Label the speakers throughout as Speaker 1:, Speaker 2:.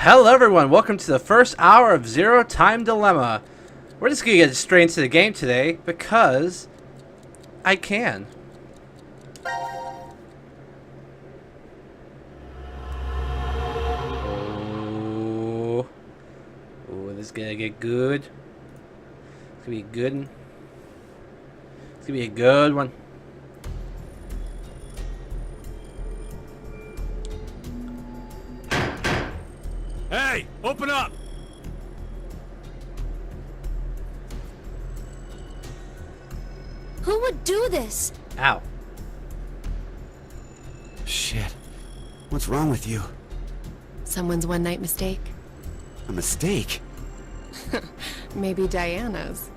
Speaker 1: Hello everyone, welcome to the first hour of Zero Time Dilemma. We're just gonna get straight into the game today because I can. Oh, this is gonna get good. It's gonna be good. It's gonna be a good one.
Speaker 2: Hey, open up!
Speaker 3: Who would do this?
Speaker 1: Ow.
Speaker 4: Shit. What's wrong with you?
Speaker 5: Someone's one-night mistake?
Speaker 4: A mistake?
Speaker 5: Maybe Diana's.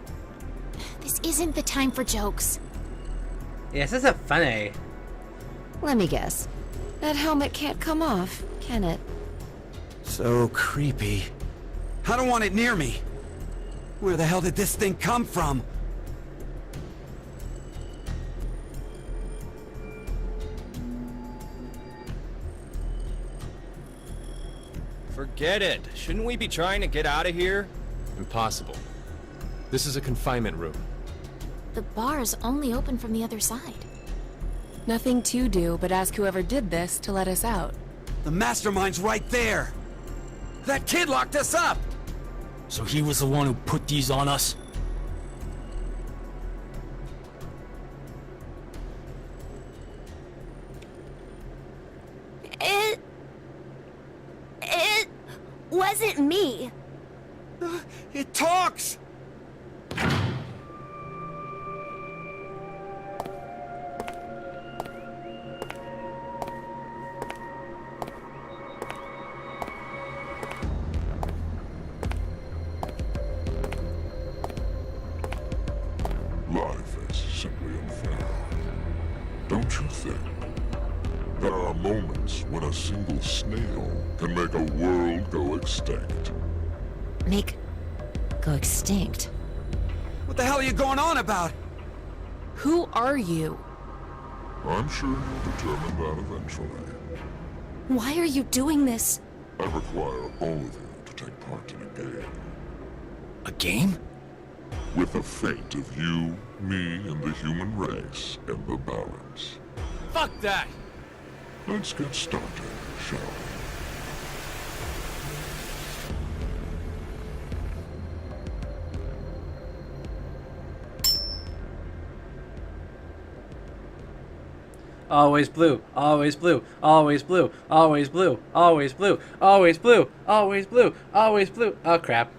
Speaker 3: This isn't the time for jokes.
Speaker 1: Yes, this is funny.
Speaker 5: Let me guess. That helmet can't come off, can it?
Speaker 4: So creepy. I don't want it near me. Where the hell did this thing come from?
Speaker 2: Forget it. Shouldn't we be trying to get out of here?
Speaker 6: Impossible. This is a confinement room.
Speaker 3: The bar is only open from the other side.
Speaker 5: Nothing to do but ask whoever did this to let us out.
Speaker 4: The mastermind's right there. That kid locked us up!
Speaker 7: So he was the one who put these on us?
Speaker 3: It wasn't me.
Speaker 4: It talks!
Speaker 8: Life is simply unfair. Don't you think? There are moments when a single snail can make a world go extinct.
Speaker 5: Go extinct.
Speaker 4: What the hell are you going on about?
Speaker 5: Who are you?
Speaker 8: I'm sure you'll determine that eventually.
Speaker 3: Why are you doing this?
Speaker 8: I require all of you to take part in a game.
Speaker 7: A game?
Speaker 8: With the fate of you, me, and the human race in the balance.
Speaker 2: Fuck that!
Speaker 8: Let's get started, shall we?
Speaker 1: Always blue, always blue, always blue, always blue, always blue, always blue, always blue, always blue. Oh crap.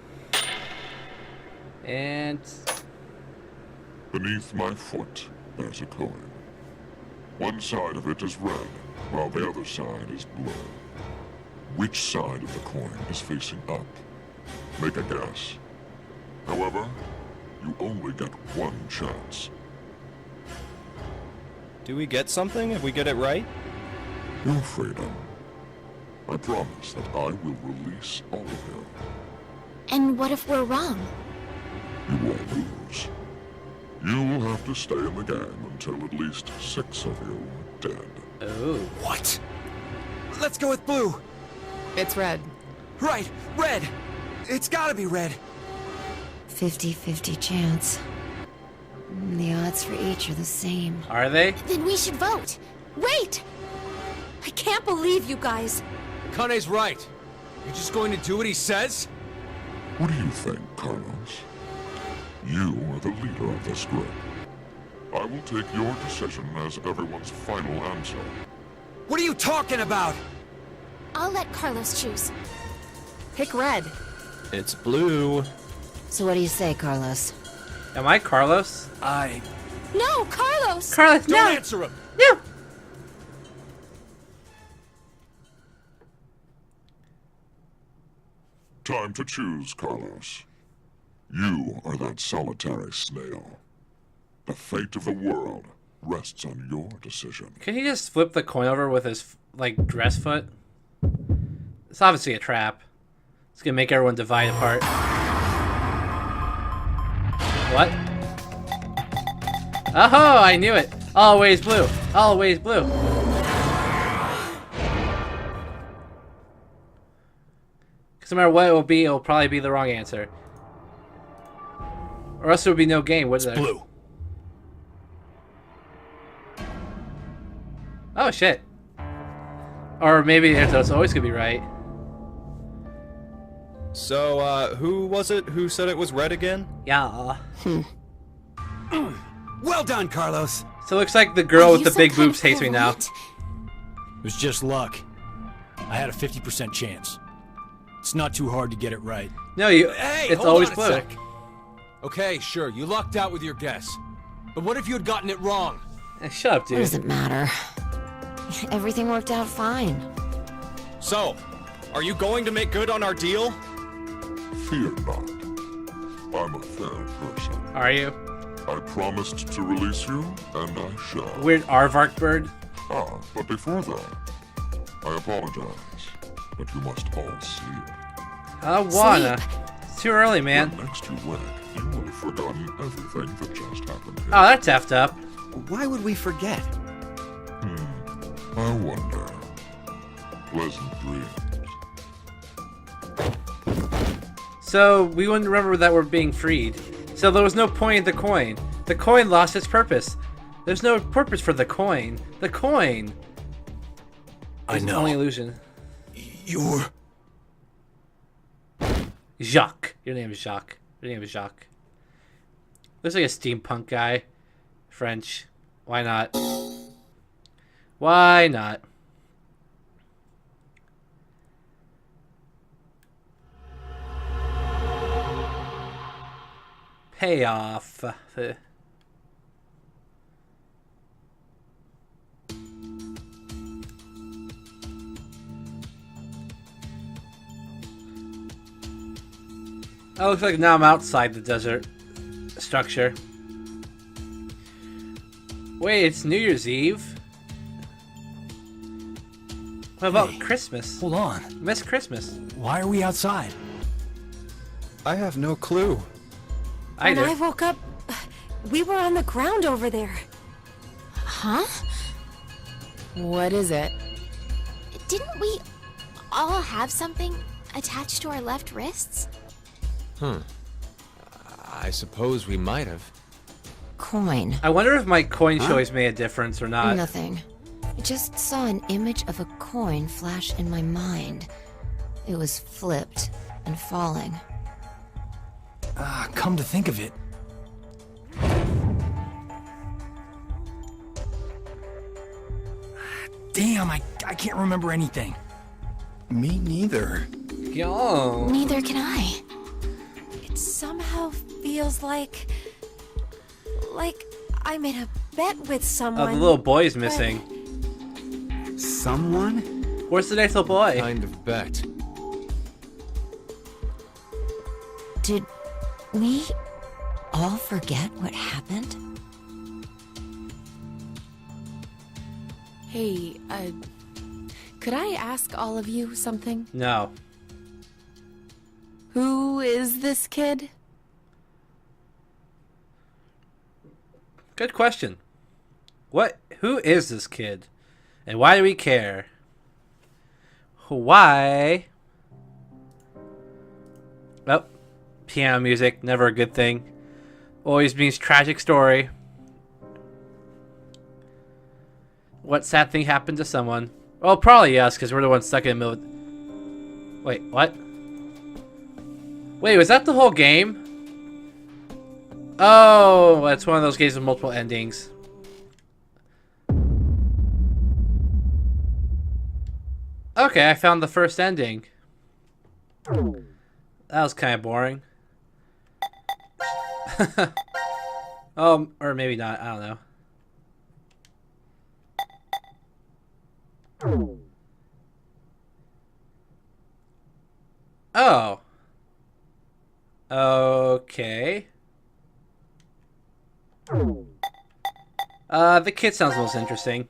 Speaker 1: And
Speaker 8: Beneath my foot, there's a coin. One side of it is red, while the other side is blue. Which side of the coin is facing up? Make a guess. However, you only get one chance.
Speaker 2: Do we get something if we get it right?
Speaker 8: Your freedom. I promise that I will release all of you.
Speaker 3: And what if we're wrong?
Speaker 8: You won't lose. You will have to stay in the game until at least 6 of you are dead.
Speaker 1: oh,
Speaker 4: What? Let's go with blue.
Speaker 5: It's red.
Speaker 4: Right, red. It's gotta be red.
Speaker 9: 50-50 chance. The odds for each are the same.
Speaker 1: are they?
Speaker 3: Then we should vote. Wait! I can't believe you guys.
Speaker 2: Kane's right. You just going to do what he says?
Speaker 8: What do you think, Carlos? You are the leader of this group. I will take your decision as everyone's final answer.
Speaker 4: What are you talking about?
Speaker 3: I'll let Carlos choose.
Speaker 5: Pick red.
Speaker 2: It's blue.
Speaker 9: So what do you say, Carlos?
Speaker 1: Am I Carlos?
Speaker 3: No, Carlos!
Speaker 1: Carlos,
Speaker 2: Don't
Speaker 1: no!
Speaker 2: answer him!
Speaker 1: No!
Speaker 8: Time to choose, Carlos. You are that solitary snail. The fate of the world rests on your decision.
Speaker 1: Can he just flip the coin over with his, like, dress foot? It's obviously a trap. It's gonna make everyone divide apart. What? Oh, I knew it! Always blue! Always blue! So no matter what it will be, it will probably be the wrong answer. Or else there would be no game, would there?
Speaker 7: Blue.
Speaker 1: Oh, shit. Or maybe it's always gonna be right.
Speaker 2: So, who was it who said it was red again?
Speaker 1: Yeah.
Speaker 4: Well done, Carlos.
Speaker 1: So it looks like the girl
Speaker 3: Are
Speaker 1: with
Speaker 3: you
Speaker 1: the
Speaker 3: some
Speaker 1: big
Speaker 3: kind
Speaker 1: boobs
Speaker 3: of
Speaker 1: hates me now.
Speaker 3: clairvoyant?
Speaker 7: It was just luck. I had a 50% chance. It's not too hard to get it right.
Speaker 1: No, you.
Speaker 6: Hey,
Speaker 1: it's
Speaker 6: hold
Speaker 1: always
Speaker 6: on a
Speaker 1: blue.
Speaker 6: sec. Okay, sure, you lucked out with your guess. But what if you had gotten it wrong?
Speaker 1: Shut up,
Speaker 9: What
Speaker 1: dude.
Speaker 9: does it matter? Everything worked out fine.
Speaker 2: So, are you going to make good on our deal?
Speaker 8: Fear not. I'm a fair person.
Speaker 1: Are you?
Speaker 8: I promised to release you, and I shall.
Speaker 1: Weird aardvark bird.
Speaker 8: Ah, but before that, I apologize, but you must all see it.
Speaker 1: I don't wanna. It's too early, man.
Speaker 8: When next you wake, you will have forgotten everything that just happened here.
Speaker 1: Oh, that's effed up.
Speaker 4: Why would we forget?
Speaker 8: I wonder. Pleasant dreams.
Speaker 1: So we wouldn't remember that we're being freed. So there was no point in the coin. The coin lost its purpose. There's no purpose for the coin. The coin.
Speaker 7: I
Speaker 1: It's
Speaker 7: know.
Speaker 1: only illusion.
Speaker 7: You're...
Speaker 1: Jacques. Your name is Jacques. Your name is Jacques. Looks like a steampunk guy. French. Why not? Why not? Payoff. Oh, looks like now I'm outside the desert structure. Wait, it's New Year's Eve? What about
Speaker 7: Hey.
Speaker 1: Christmas?
Speaker 7: Hold on.
Speaker 1: Miss Christmas.
Speaker 7: Why are we outside?
Speaker 2: I have no clue.
Speaker 3: When
Speaker 1: Either.
Speaker 3: I woke up, we were on the ground over there.
Speaker 5: Huh? What is it?
Speaker 10: Didn't we all have something attached to our left wrists?
Speaker 6: I suppose we might have.
Speaker 9: Coin.
Speaker 1: I wonder if my coin choice made a difference or not.
Speaker 9: Nothing. I just saw an image of a coin flash in my mind. It was flipped and falling.
Speaker 7: Come to think of it. Damn, I can't remember anything.
Speaker 4: Me neither.
Speaker 1: Yo.
Speaker 10: Neither can I.
Speaker 3: It somehow feels like I made a bet with
Speaker 1: Oh,
Speaker 3: someone.
Speaker 1: the little boy's missing.
Speaker 4: Someone?
Speaker 1: Where's the nice little boy?
Speaker 6: Kind of bet.
Speaker 9: Did we all forget what happened?
Speaker 11: Hey, could I ask all of you something?
Speaker 1: No.
Speaker 11: Who is this kid?
Speaker 1: Good question. Who is this kid? And why do we care? Why? Oh, piano music, never a good thing. Always means tragic story. What sad thing happened to someone? Well, probably us, because we're the ones stuck in the middle. Wait, what? Wait, was that the whole game? Oh, it's one of those games with multiple endings. Okay, I found the first ending. That was kind of boring. Or maybe not. I don't know. Oh. Okay. The kid sounds most interesting.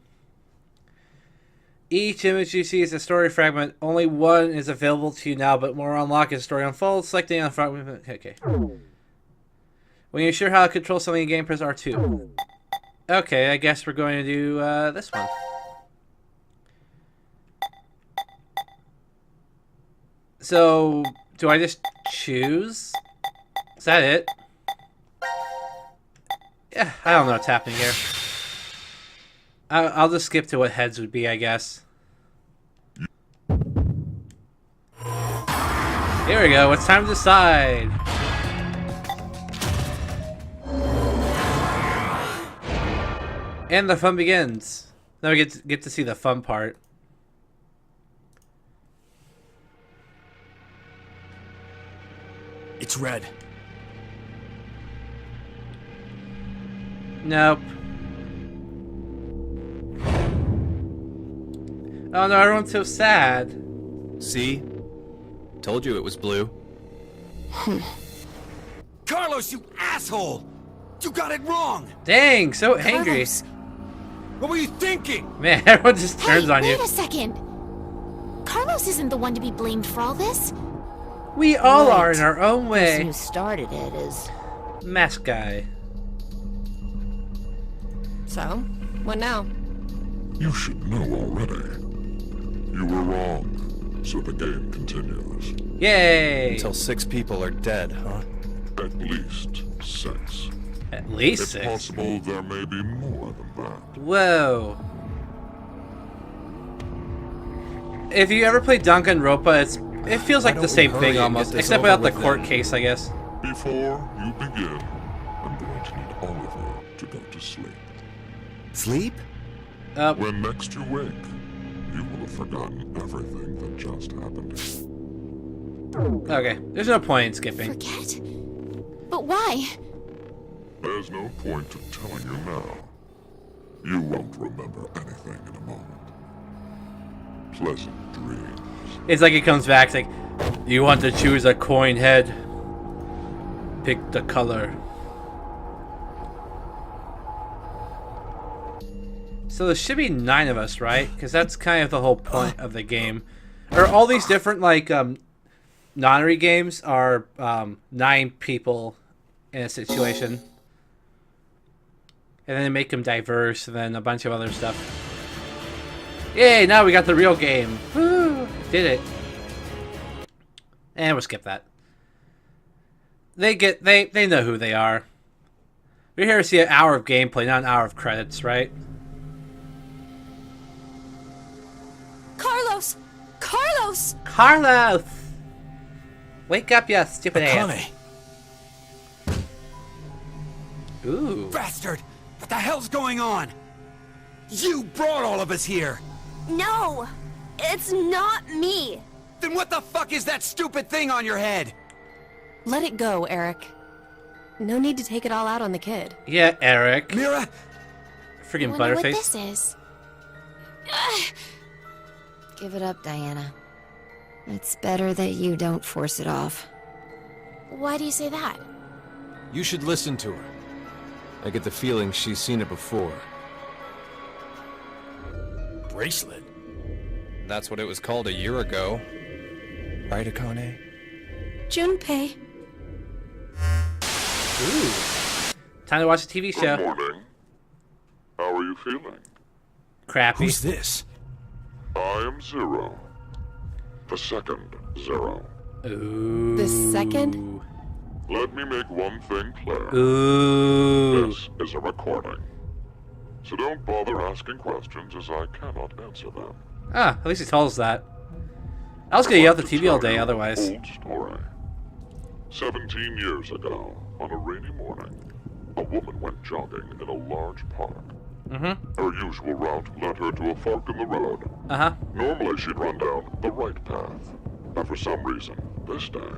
Speaker 1: Each image you see is a story fragment. Only one is available to you now, but more unlock as the story unfolds. Selecting on the front. Okay. When you're sure how to control something in game, press R2. Okay, I guess we're going to do this one. So, do I just choose? Is that it? Yeah, I don't know what's happening here. I'll just skip to what heads would be, I guess. Here we go. It's time to decide. And the fun begins. Now we get to see the fun part.
Speaker 7: It's red.
Speaker 1: Nope. Oh no, everyone's so sad.
Speaker 2: See? Told you it was blue.
Speaker 4: Carlos, you asshole! You got it wrong!
Speaker 1: Dang, so angry.
Speaker 10: Carlos.
Speaker 4: What were you thinking?
Speaker 1: Man, everyone just turns on you.
Speaker 10: Wait a second. Carlos isn't the one to be blamed for all this.
Speaker 1: We all
Speaker 9: Right.
Speaker 1: are in our own
Speaker 9: The person
Speaker 1: way.
Speaker 9: who started it is...
Speaker 1: Mask guy.
Speaker 11: So, what now?
Speaker 8: You should know already. You were wrong, so the game continues.
Speaker 1: Yay!
Speaker 2: Until 6 people are dead, huh?
Speaker 8: At least 6.
Speaker 1: At least
Speaker 8: It's
Speaker 1: 6.
Speaker 8: possible there may be more than that.
Speaker 1: Whoa. If you ever play Danganronpa, it feels like
Speaker 2: Why
Speaker 1: the
Speaker 2: don't we
Speaker 1: same
Speaker 2: hurry
Speaker 1: thing
Speaker 2: and
Speaker 1: almost,
Speaker 2: get this
Speaker 1: except
Speaker 2: over
Speaker 1: without the
Speaker 2: with
Speaker 1: court
Speaker 2: then?
Speaker 1: case, I guess.
Speaker 8: Before you begin, I'm going to need all of you to go to sleep.
Speaker 4: Sleep?
Speaker 8: When next you wake, you will have forgotten everything that just happened.
Speaker 1: Okay, there's no point in skipping.
Speaker 10: Forget? But why?
Speaker 8: There's no point to telling you now. You won't remember anything in a moment. Pleasant dreams.
Speaker 1: It's like it comes back, it's like, you want to choose a coin head? Pick the color. So there should be 9 of us, right? Because that's kind of the whole point of the game. Or all these different, like, nonary games are 9 people in a situation. And then they make them diverse, and then a bunch of other stuff. Yay, now we got the real game. Woo! Did it. And we'll skip that. They know who they are. We're here to see an hour of gameplay, not an hour of credits, right?
Speaker 3: Carlos! Carlos!
Speaker 1: Carlos! Wake up, you stupid ass.
Speaker 7: Akane.
Speaker 1: Ooh.
Speaker 4: Bastard! What the hell's going on? You brought all of us here!
Speaker 3: No! It's not me!
Speaker 4: Then what the fuck is that stupid thing on your head?
Speaker 11: Let it go, Eric. No need to take it all out on the kid.
Speaker 1: Yeah, Eric.
Speaker 4: Mira?
Speaker 1: Freaking
Speaker 10: I wonder what
Speaker 1: Butterface.
Speaker 10: this is.
Speaker 9: Give it up, Diana. It's better that you don't force it off.
Speaker 10: Why do you say that?
Speaker 2: You should listen to her. I get the feeling she's seen it before.
Speaker 7: Bracelet?
Speaker 2: That's what it was called a year ago. Right, Akane?
Speaker 11: Junpei.
Speaker 1: Ooh. Time to watch a TV
Speaker 8: Good
Speaker 1: show.
Speaker 8: morning. How are you feeling?
Speaker 1: Crappy.
Speaker 7: Who's this?
Speaker 8: I am Zero. The second Zero.
Speaker 1: Ooh.
Speaker 11: The second?
Speaker 8: Let me make one thing clear.
Speaker 1: Ooh.
Speaker 8: This is a recording. So don't bother asking questions as I cannot answer them.
Speaker 1: Ah, at least he told us that. I was gonna yell at the TV all day
Speaker 8: Tell you
Speaker 1: otherwise.
Speaker 8: an Old story. 17 years ago, on a rainy morning, a woman went jogging in a large park.
Speaker 1: Mm-hmm.
Speaker 8: Her usual route led her to a fork in the road.
Speaker 1: Uh-huh.
Speaker 8: Normally she'd run down the right path, but for some reason, this day,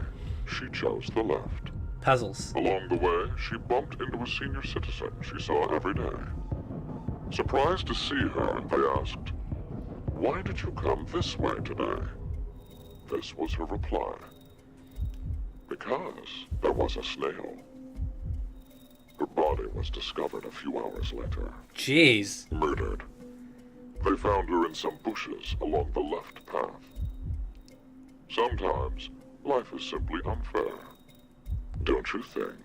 Speaker 8: she chose the left.
Speaker 1: Puzzles.
Speaker 8: Along the way, she bumped into a senior citizen she saw every day. Surprised to see her, they asked, "Why did you come this way today?" This was her reply. "Because there was a snail." Her body was discovered a few hours later.
Speaker 1: Jeez.
Speaker 8: Murdered. They found her in some bushes along the left path. Sometimes, life is simply unfair. Don't you think?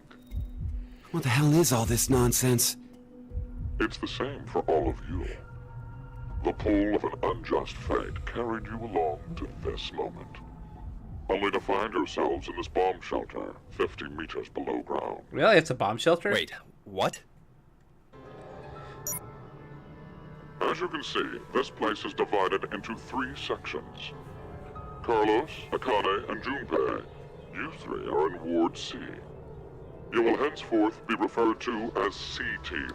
Speaker 4: What the hell is all this nonsense?
Speaker 8: It's the same for all of you. The pull of an unjust fate carried you along to this moment. only to find yourselves in this bomb shelter 50 meters below ground.
Speaker 1: Really? It's a bomb shelter?
Speaker 2: Wait, what?
Speaker 8: As you can see, this place is divided into 3 sections. Carlos, Akane, and Junpei, you 3 are in Ward C. You will henceforth be referred to as C-Team.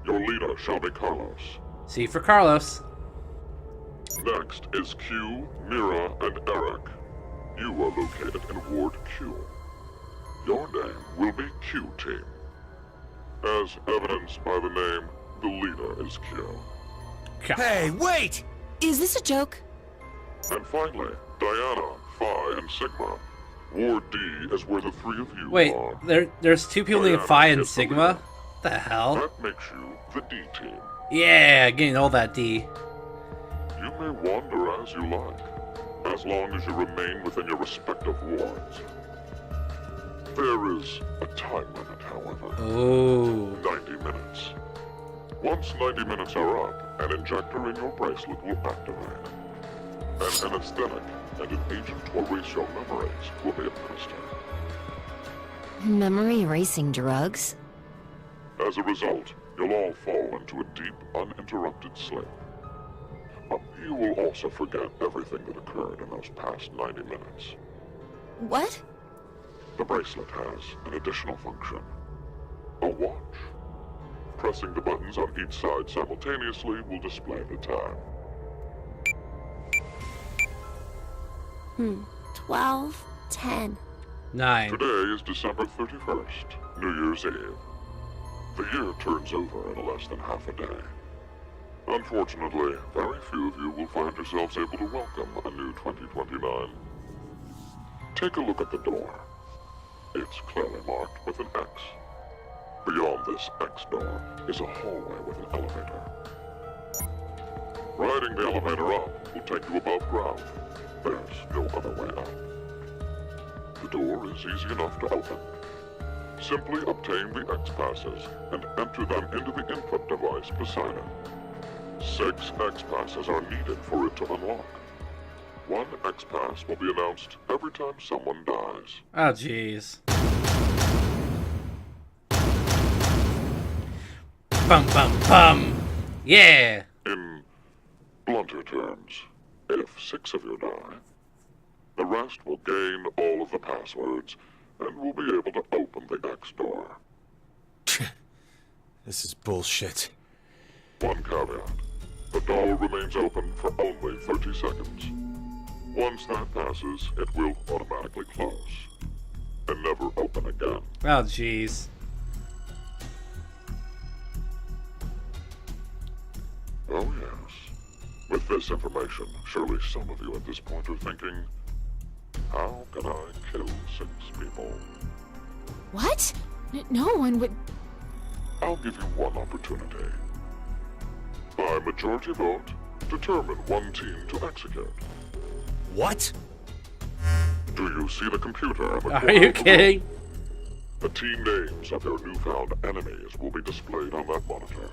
Speaker 8: Your leader shall be Carlos.
Speaker 1: C for Carlos.
Speaker 8: Next is Q, Mira, and Eric. You are located in Ward Q. Your name will be Q-Team. As evidenced by the name, the leader is Q.
Speaker 4: Hey, wait!
Speaker 11: Is this a joke?
Speaker 8: And finally, Diana, Phi, and Sigma. Ward D is where the 3 of you
Speaker 1: Wait,
Speaker 8: are.
Speaker 1: there's 2 people named
Speaker 8: Diana
Speaker 1: Phi and
Speaker 8: is the
Speaker 1: Sigma?
Speaker 8: leader.
Speaker 1: What the hell?
Speaker 8: That makes you the D team.
Speaker 1: Yeah, getting all that D.
Speaker 8: You may wander as you like, as long as you remain within your respective wards. There is a time limit, however.
Speaker 1: Oh.
Speaker 8: 90 minutes. Once 90 minutes are up, an injector in your bracelet will activate. An anesthetic and an agent to erase your memories will be administered.
Speaker 9: Memory erasing drugs?
Speaker 8: As a result, you'll all fall into a deep, uninterrupted sleep. You will also forget everything that occurred in those past 90 minutes.
Speaker 10: What?
Speaker 8: The bracelet has an additional function. A watch. Pressing the buttons on each side simultaneously will display the time.
Speaker 10: 12, 10.
Speaker 1: 9.
Speaker 8: Today is December 31st, New Year's Eve. The year turns over in less than half a day. Unfortunately, very few of you will find yourselves able to welcome a new 2029. Take a look at the door. It's clearly marked with an X. Beyond this X door is a hallway with an elevator. Riding the elevator up will take you above ground. There's no other way up. The door is easy enough to open. Simply obtain the X passes and enter them into the input device beside it. 6 X passes are needed for it to unlock. 1 X pass will be announced every time someone dies.
Speaker 1: Oh, jeez. Bum, bum, bum. Yeah.
Speaker 8: In blunter terms, if 6 of you die, the rest will gain all of the passwords and will be able to open the X door.
Speaker 6: This is bullshit.
Speaker 8: One caveat. The door remains open for only 30 seconds. Once that passes, it will automatically close and never open again.
Speaker 1: Oh, jeez.
Speaker 8: Oh yes. With this information, surely some of you at this point are thinking, how can I kill 6 people?
Speaker 10: What? No one would...
Speaker 8: I'll give you one opportunity. By majority vote, determine one team to execute.
Speaker 6: What?
Speaker 8: Do you see the computer in the
Speaker 1: Are
Speaker 8: corner
Speaker 1: you
Speaker 8: of the
Speaker 1: kidding?
Speaker 8: room? The team names of your newfound enemies will be displayed on that monitor.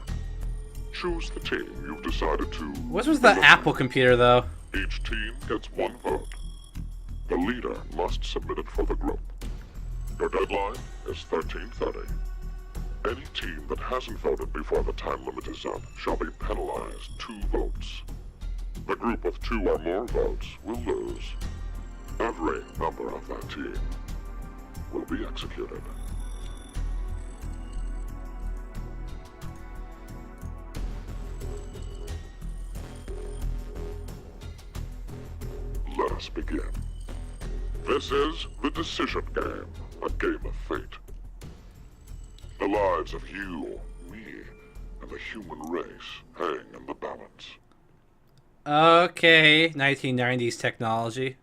Speaker 8: Choose the team you've decided to...
Speaker 1: What was the Apple computer, though?
Speaker 8: Each team gets 1 vote. The leader must submit it for the group. Your deadline is 13:30. Any team that hasn't voted before the time limit is up shall be penalized 2 votes. The group with 2 or more votes will lose. Every member of that team will be executed. Let us begin. This is the Decision Game, a game of fate. The lives of you, me, and the human race hang in the balance.
Speaker 1: Okay, 1990s technology.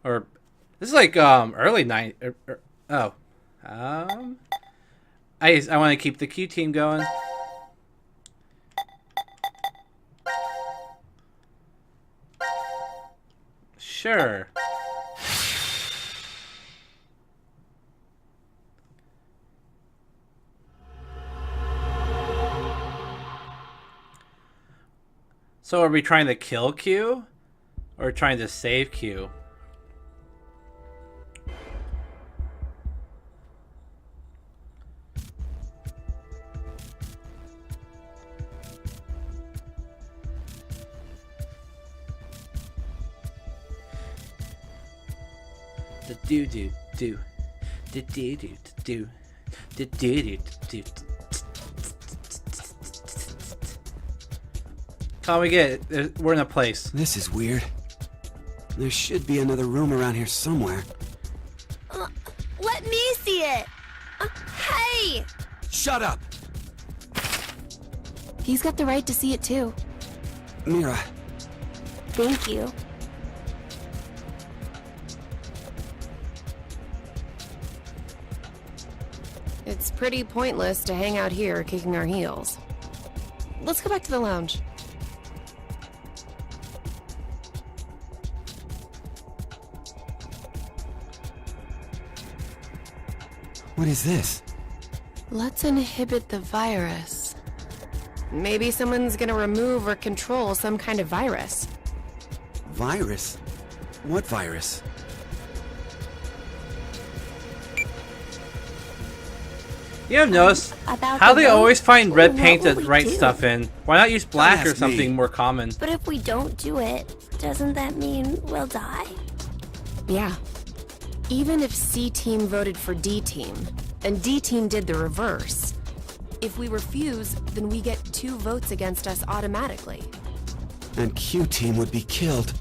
Speaker 1: Or this is like early 90s. Oh, I want to keep the Q team going. Sure. So are we trying to kill Q? Or trying to save Q? The do do do. The do do do. The do do do. Come on, we get it. We're in a place.
Speaker 4: This is weird. There should be another room around here somewhere.
Speaker 3: Let me see it. Hey!
Speaker 4: Shut up!
Speaker 11: He's got the right to see it too.
Speaker 4: Mira,
Speaker 3: Thank you.
Speaker 11: It's pretty pointless to hang out here kicking our heels. Let's go back to the lounge.
Speaker 4: what is this?
Speaker 11: Let's inhibit the virus. Maybe someone's gonna remove or control some kind of virus.
Speaker 4: Virus? What virus?
Speaker 1: You have noticed
Speaker 3: About
Speaker 1: how
Speaker 3: the
Speaker 1: they
Speaker 3: vote?
Speaker 1: always find red
Speaker 3: What
Speaker 1: paint
Speaker 3: will
Speaker 1: to
Speaker 3: we
Speaker 1: write
Speaker 3: do?
Speaker 1: stuff in. Why not use black or
Speaker 4: ask
Speaker 1: something
Speaker 4: me.
Speaker 1: more common?
Speaker 3: But if we don't do it, doesn't that mean we'll die?
Speaker 11: Yeah. Even if C team voted for D team, and D team did the reverse, if we refuse, then we get 2 votes against us automatically.
Speaker 4: And Q team would be killed.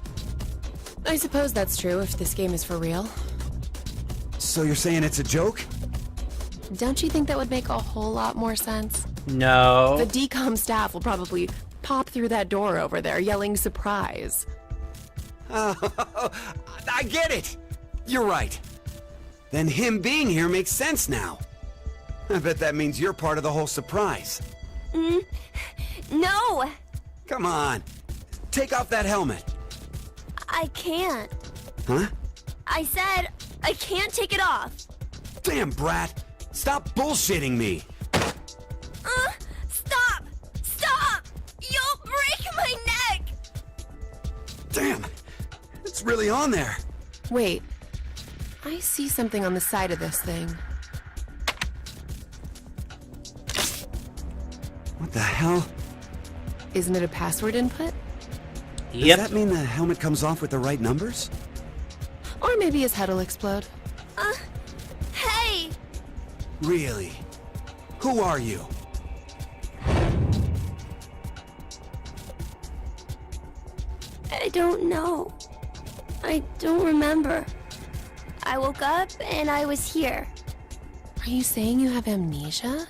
Speaker 11: I suppose that's true if this game is for real.
Speaker 4: So you're saying it's a joke?
Speaker 11: Don't you think that would make a whole lot more sense?
Speaker 1: No.
Speaker 11: The DCOM staff will probably pop through that door over there yelling surprise.
Speaker 4: Oh, I get it! You're right. Then him being here makes sense now. I bet that means you're part of the whole surprise.
Speaker 3: No!
Speaker 4: Come on. Take off that helmet.
Speaker 3: I can't.
Speaker 4: Huh?
Speaker 3: I said I can't take it off.
Speaker 4: Damn, Brat. Stop bullshitting me.
Speaker 3: Stop! Stop! You'll break my neck!
Speaker 4: Damn. It's really on there.
Speaker 11: Wait. I see something on the side of this thing.
Speaker 4: What the hell?
Speaker 11: Isn't it a password input?
Speaker 1: Yep.
Speaker 4: Does that mean the helmet comes off with the right numbers?
Speaker 11: Or maybe his head'll explode.
Speaker 3: Hey!
Speaker 4: Really? Who are you?
Speaker 3: I don't know. I don't remember. I woke up and I was here.
Speaker 11: Are you saying you have amnesia?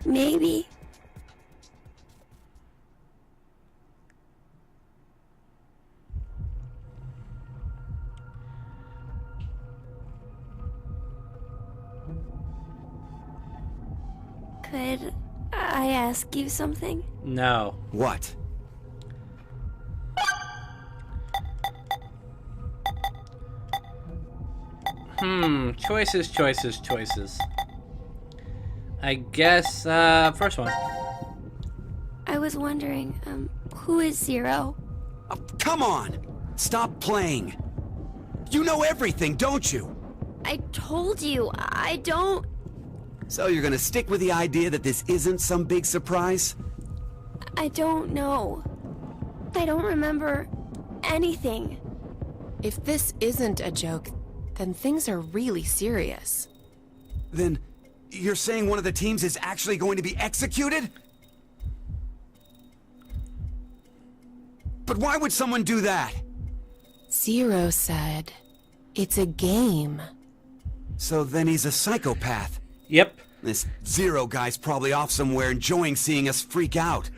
Speaker 3: Maybe. Could I ask you something?
Speaker 1: No.
Speaker 4: What?
Speaker 1: Choices, choices, choices. I guess, first one.
Speaker 3: I was wondering, who is Zero?
Speaker 4: Oh, come on! Stop playing! You know everything, don't you?
Speaker 3: I told you, I don't...
Speaker 4: So you're gonna stick with the idea that this isn't some big surprise?
Speaker 3: I don't know. I don't remember anything.
Speaker 11: If this isn't a joke, then things are really serious.
Speaker 4: Then, you're saying one of the teams is actually going to be executed? But why would someone do that?
Speaker 11: Zero said, it's a game.
Speaker 4: So then he's a psychopath.
Speaker 1: Yep.
Speaker 4: This Zero guy's probably off somewhere enjoying seeing us freak out.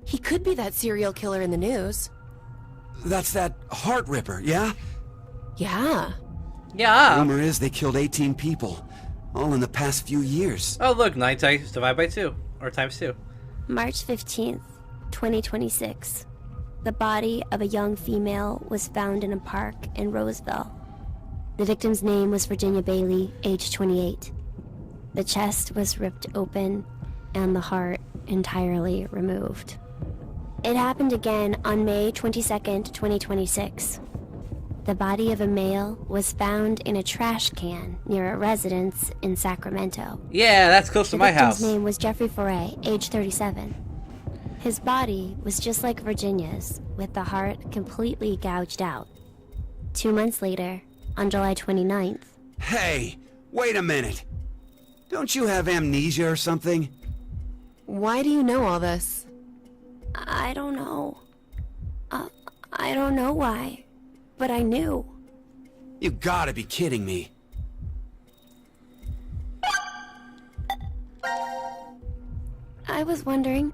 Speaker 11: He could be that serial killer in the news.
Speaker 4: That's that Heart Ripper, yeah?
Speaker 11: Yeah.
Speaker 1: Yeah.
Speaker 4: Rumor is they killed 18 people, all in the past few years.
Speaker 1: Oh, look, 9 times divided by 2. Or times 2.
Speaker 3: March 15th, 2026. The body of a young female was found in a park in Roseville. The victim's name was Virginia Bailey, age 28. The chest was ripped open and the heart entirely removed. It happened again on May 22nd, 2026. The body of a male was found in a trash can near a residence in Sacramento.
Speaker 1: Yeah, that's close to my house.
Speaker 3: The victim's name was Jeffrey Foray, age 37. His body was just like Virginia's, with the heart completely gouged out. 2 months later, on July 29th.
Speaker 4: Hey, wait a minute. Don't you have amnesia or something?
Speaker 11: Why do you know all this?
Speaker 3: I don't know. I don't know why, but I knew.
Speaker 4: You gotta be kidding me.
Speaker 3: I was wondering,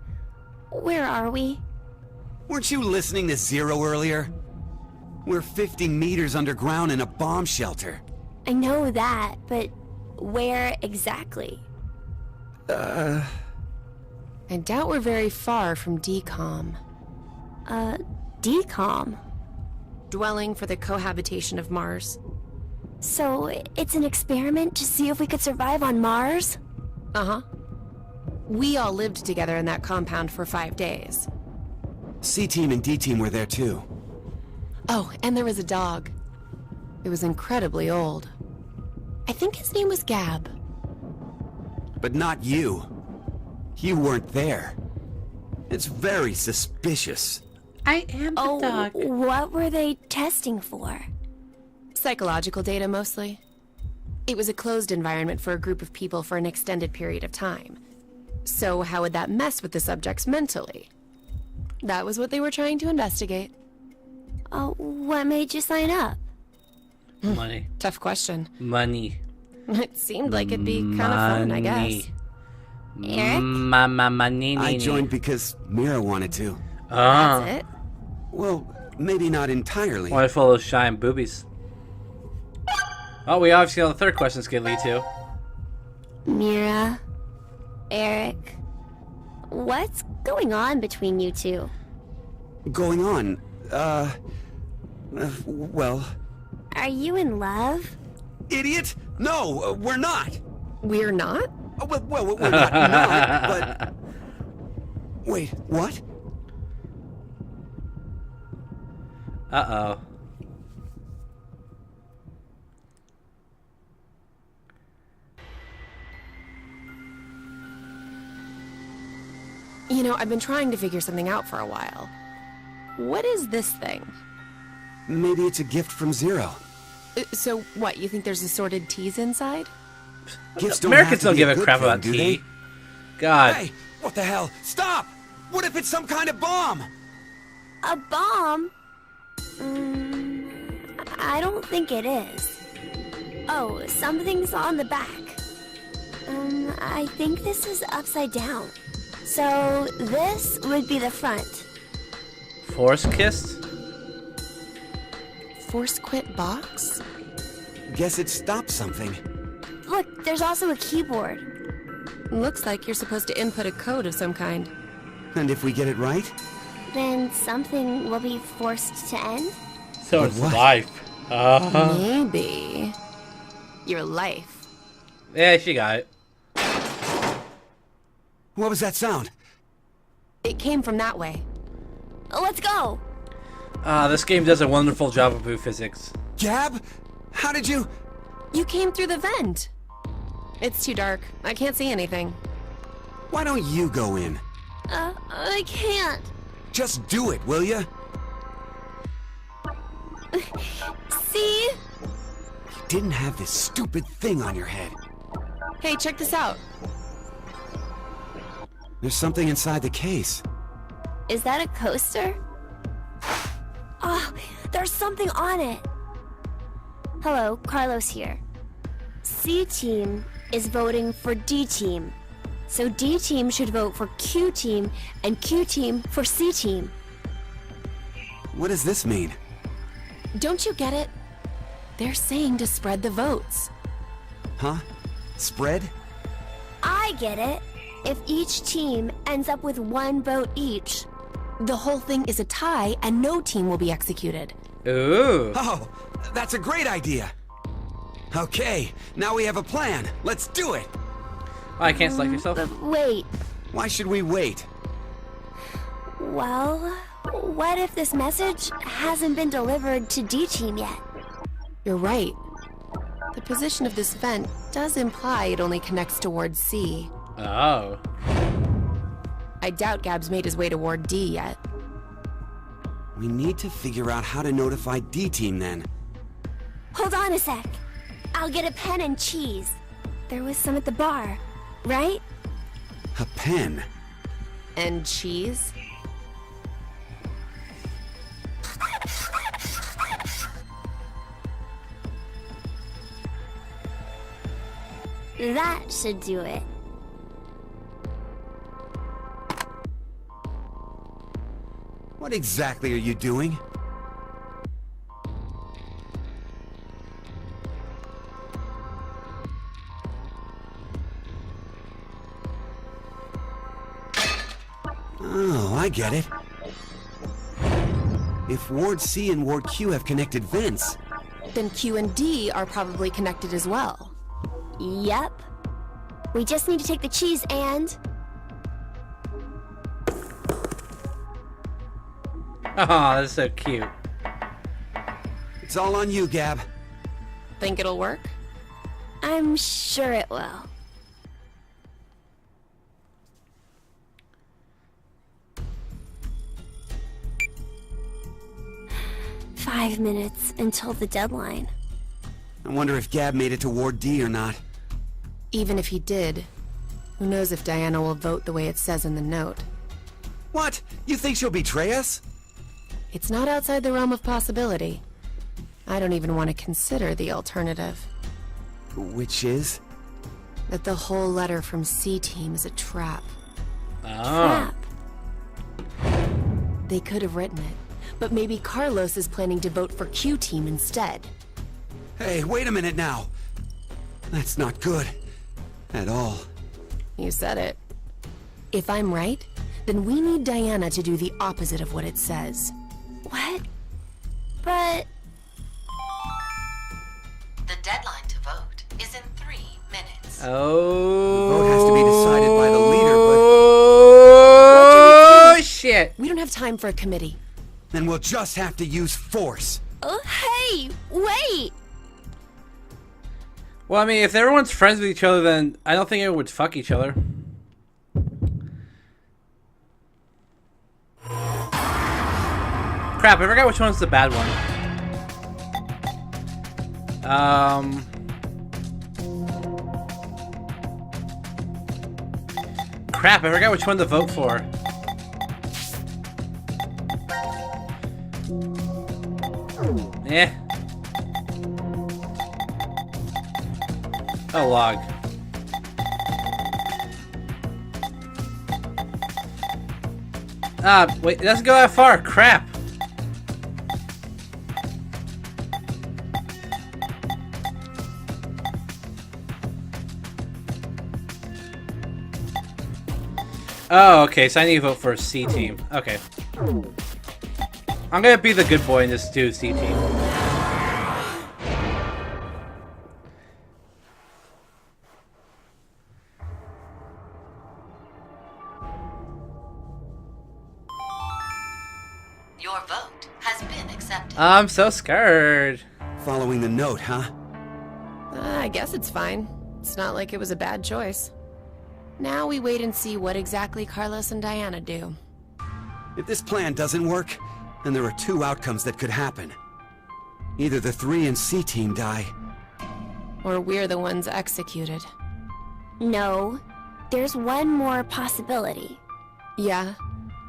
Speaker 3: where are we?
Speaker 4: Weren't you listening to Zero earlier? We're 50 meters underground in a bomb shelter.
Speaker 3: I know that, but where exactly?
Speaker 11: I doubt we're very far from DCOM.
Speaker 3: DCOM?
Speaker 11: Dwelling for the cohabitation of Mars.
Speaker 3: So, it's an experiment to see if we could survive on Mars?
Speaker 11: Uh-huh. We all lived together in that compound for 5 days.
Speaker 4: C-Team and D-Team were there too.
Speaker 11: Oh, and there was a dog. It was incredibly old. I think his name was Gab.
Speaker 4: But not you. You weren't there. It's very suspicious.
Speaker 1: I am the dog.
Speaker 3: What were they testing for?
Speaker 11: Psychological data, mostly. It was a closed environment for a group of people for an extended period of time. So how would that mess with the subjects mentally? That was what they were trying to investigate.
Speaker 3: What made you sign up?
Speaker 1: Money.
Speaker 11: Tough question.
Speaker 1: Money.
Speaker 11: It seemed like it'd be kind of fun, I guess.
Speaker 3: Eric?
Speaker 1: Money.
Speaker 4: I joined because Mira wanted to.
Speaker 11: That's it?
Speaker 4: Well, maybe not entirely.
Speaker 1: Want to follow shine boobies. Oh, we obviously know the third question's gonna lead to.
Speaker 3: Mira? Eric? What's going on between you two?
Speaker 4: Going on? Well...
Speaker 3: Are you in love?
Speaker 4: Idiot! No, we're not!
Speaker 11: We're not?
Speaker 4: Well, we're not, but... Wait, what?
Speaker 1: Uh-oh.
Speaker 11: You know, I've been trying to figure something out for a while. What is this thing?
Speaker 4: Maybe it's a gift from Zero.
Speaker 11: So, what, you think there's assorted teas inside?
Speaker 4: Gifts
Speaker 1: Americans don't give a
Speaker 4: good
Speaker 1: crap
Speaker 4: thing,
Speaker 1: about
Speaker 4: do
Speaker 1: tea.
Speaker 4: they?
Speaker 1: God.
Speaker 4: Hey, what the hell? Stop! What if it's some kind of bomb?
Speaker 3: A bomb? I don't think it is. Oh, something's on the back. I think this is upside down. So, this would be the front.
Speaker 1: Force kissed?
Speaker 11: Force quit box?
Speaker 4: Guess it stopped something.
Speaker 3: Look, there's also a keyboard.
Speaker 11: Looks like you're supposed to input a code of some kind.
Speaker 4: And if we get it right?
Speaker 3: Then something will be forced to end?
Speaker 1: So it's life.
Speaker 11: Maybe. Your life.
Speaker 1: Yeah, she got it.
Speaker 4: What was that sound?
Speaker 11: It came from that way.
Speaker 3: Let's go!
Speaker 1: This game does a wonderful job of blue physics.
Speaker 4: Gab? How did you...
Speaker 11: You came through the vent. It's too dark. I can't see anything.
Speaker 4: Why don't you go in?
Speaker 3: I can't.
Speaker 4: Just do it, will ya?
Speaker 3: See?
Speaker 4: You didn't have this stupid thing on your head.
Speaker 11: Hey, check this out.
Speaker 4: There's something inside the case.
Speaker 3: Is that a coaster? Oh, there's something on it. Hello, Carlos here. C-Team is voting for D-Team. So D-Team should vote for Q-Team, and Q-Team for C-Team.
Speaker 4: What does this mean?
Speaker 11: Don't you get it? They're saying to spread the votes.
Speaker 4: Huh? Spread?
Speaker 3: I get it. If each team ends up with 1 vote each,
Speaker 11: the whole thing is a tie and no team will be executed.
Speaker 1: Ooh.
Speaker 4: Oh, that's a great idea. Okay, now we have a plan. Let's do it.
Speaker 1: Oh, I can't select yourself?
Speaker 3: Wait.
Speaker 4: Why should we wait?
Speaker 3: Well, what if this message hasn't been delivered to D-Team yet?
Speaker 11: You're right. The position of this vent does imply it only connects towards C.
Speaker 1: Oh.
Speaker 11: I doubt Gab's made his way toward D yet.
Speaker 4: We need to figure out how to notify D-Team then.
Speaker 3: Hold on a sec. I'll get a pen and cheese. There was some at the bar, right?
Speaker 4: A pen?
Speaker 11: And cheese?
Speaker 3: That should do it.
Speaker 4: What exactly are you doing? Oh, I get it. If Ward C and Ward Q have connected vents,
Speaker 11: Then Q and D are probably connected as well.
Speaker 3: Yep. We just need to take the cheese and...
Speaker 1: Oh, that's so cute.
Speaker 4: it's all on you, Gab.
Speaker 11: Think it'll work?
Speaker 3: I'm sure it will. "5 minutes until the deadline."
Speaker 4: I wonder if Gab made it to Ward D or not.
Speaker 11: Even if he did, who knows if Diana will vote the way it says in the note.
Speaker 4: What? You think she'll betray us?
Speaker 11: It's not outside the realm of possibility. I don't even want to consider the alternative.
Speaker 4: Which is?
Speaker 11: That the whole letter from C-Team is a trap.
Speaker 1: Oh.
Speaker 3: Crap.
Speaker 11: They could have written it, but maybe Carlos is planning to vote for Q-Team instead.
Speaker 4: Hey, wait a minute now. That's not good. At all.
Speaker 11: You said it. If I'm right, then we need Diana to do the opposite of what it says.
Speaker 3: What? But...
Speaker 9: The deadline to vote is in 3 minutes.
Speaker 1: Oh.
Speaker 4: The vote has to be decided by the leader,
Speaker 1: Oh, shit.
Speaker 11: We don't have time for a committee.
Speaker 4: but then we'll just have to use force.
Speaker 3: Oh, hey! Wait!
Speaker 1: Well, I mean, if everyone's friends with each other, then I don't think everyone would fuck each other. Crap, I forgot which one's the bad one. Crap, I forgot which one to vote for. Eh. Oh, log. Ah, wait, it doesn't go that far. Crap. Oh, okay, so I need to vote for a C team. Okay. I'm gonna be the good boy and just do C team.
Speaker 9: Your vote has been accepted.
Speaker 1: I'm so scared.
Speaker 4: Following the note, huh?
Speaker 11: I guess it's fine. It's not like it was a bad choice. Now we wait and see what exactly Carlos and Diana do.
Speaker 4: If this plan doesn't work, then there are two outcomes that could happen. Either the 3 and C team die.
Speaker 11: Or we're the ones executed.
Speaker 3: No. There's one more possibility.
Speaker 11: Yeah?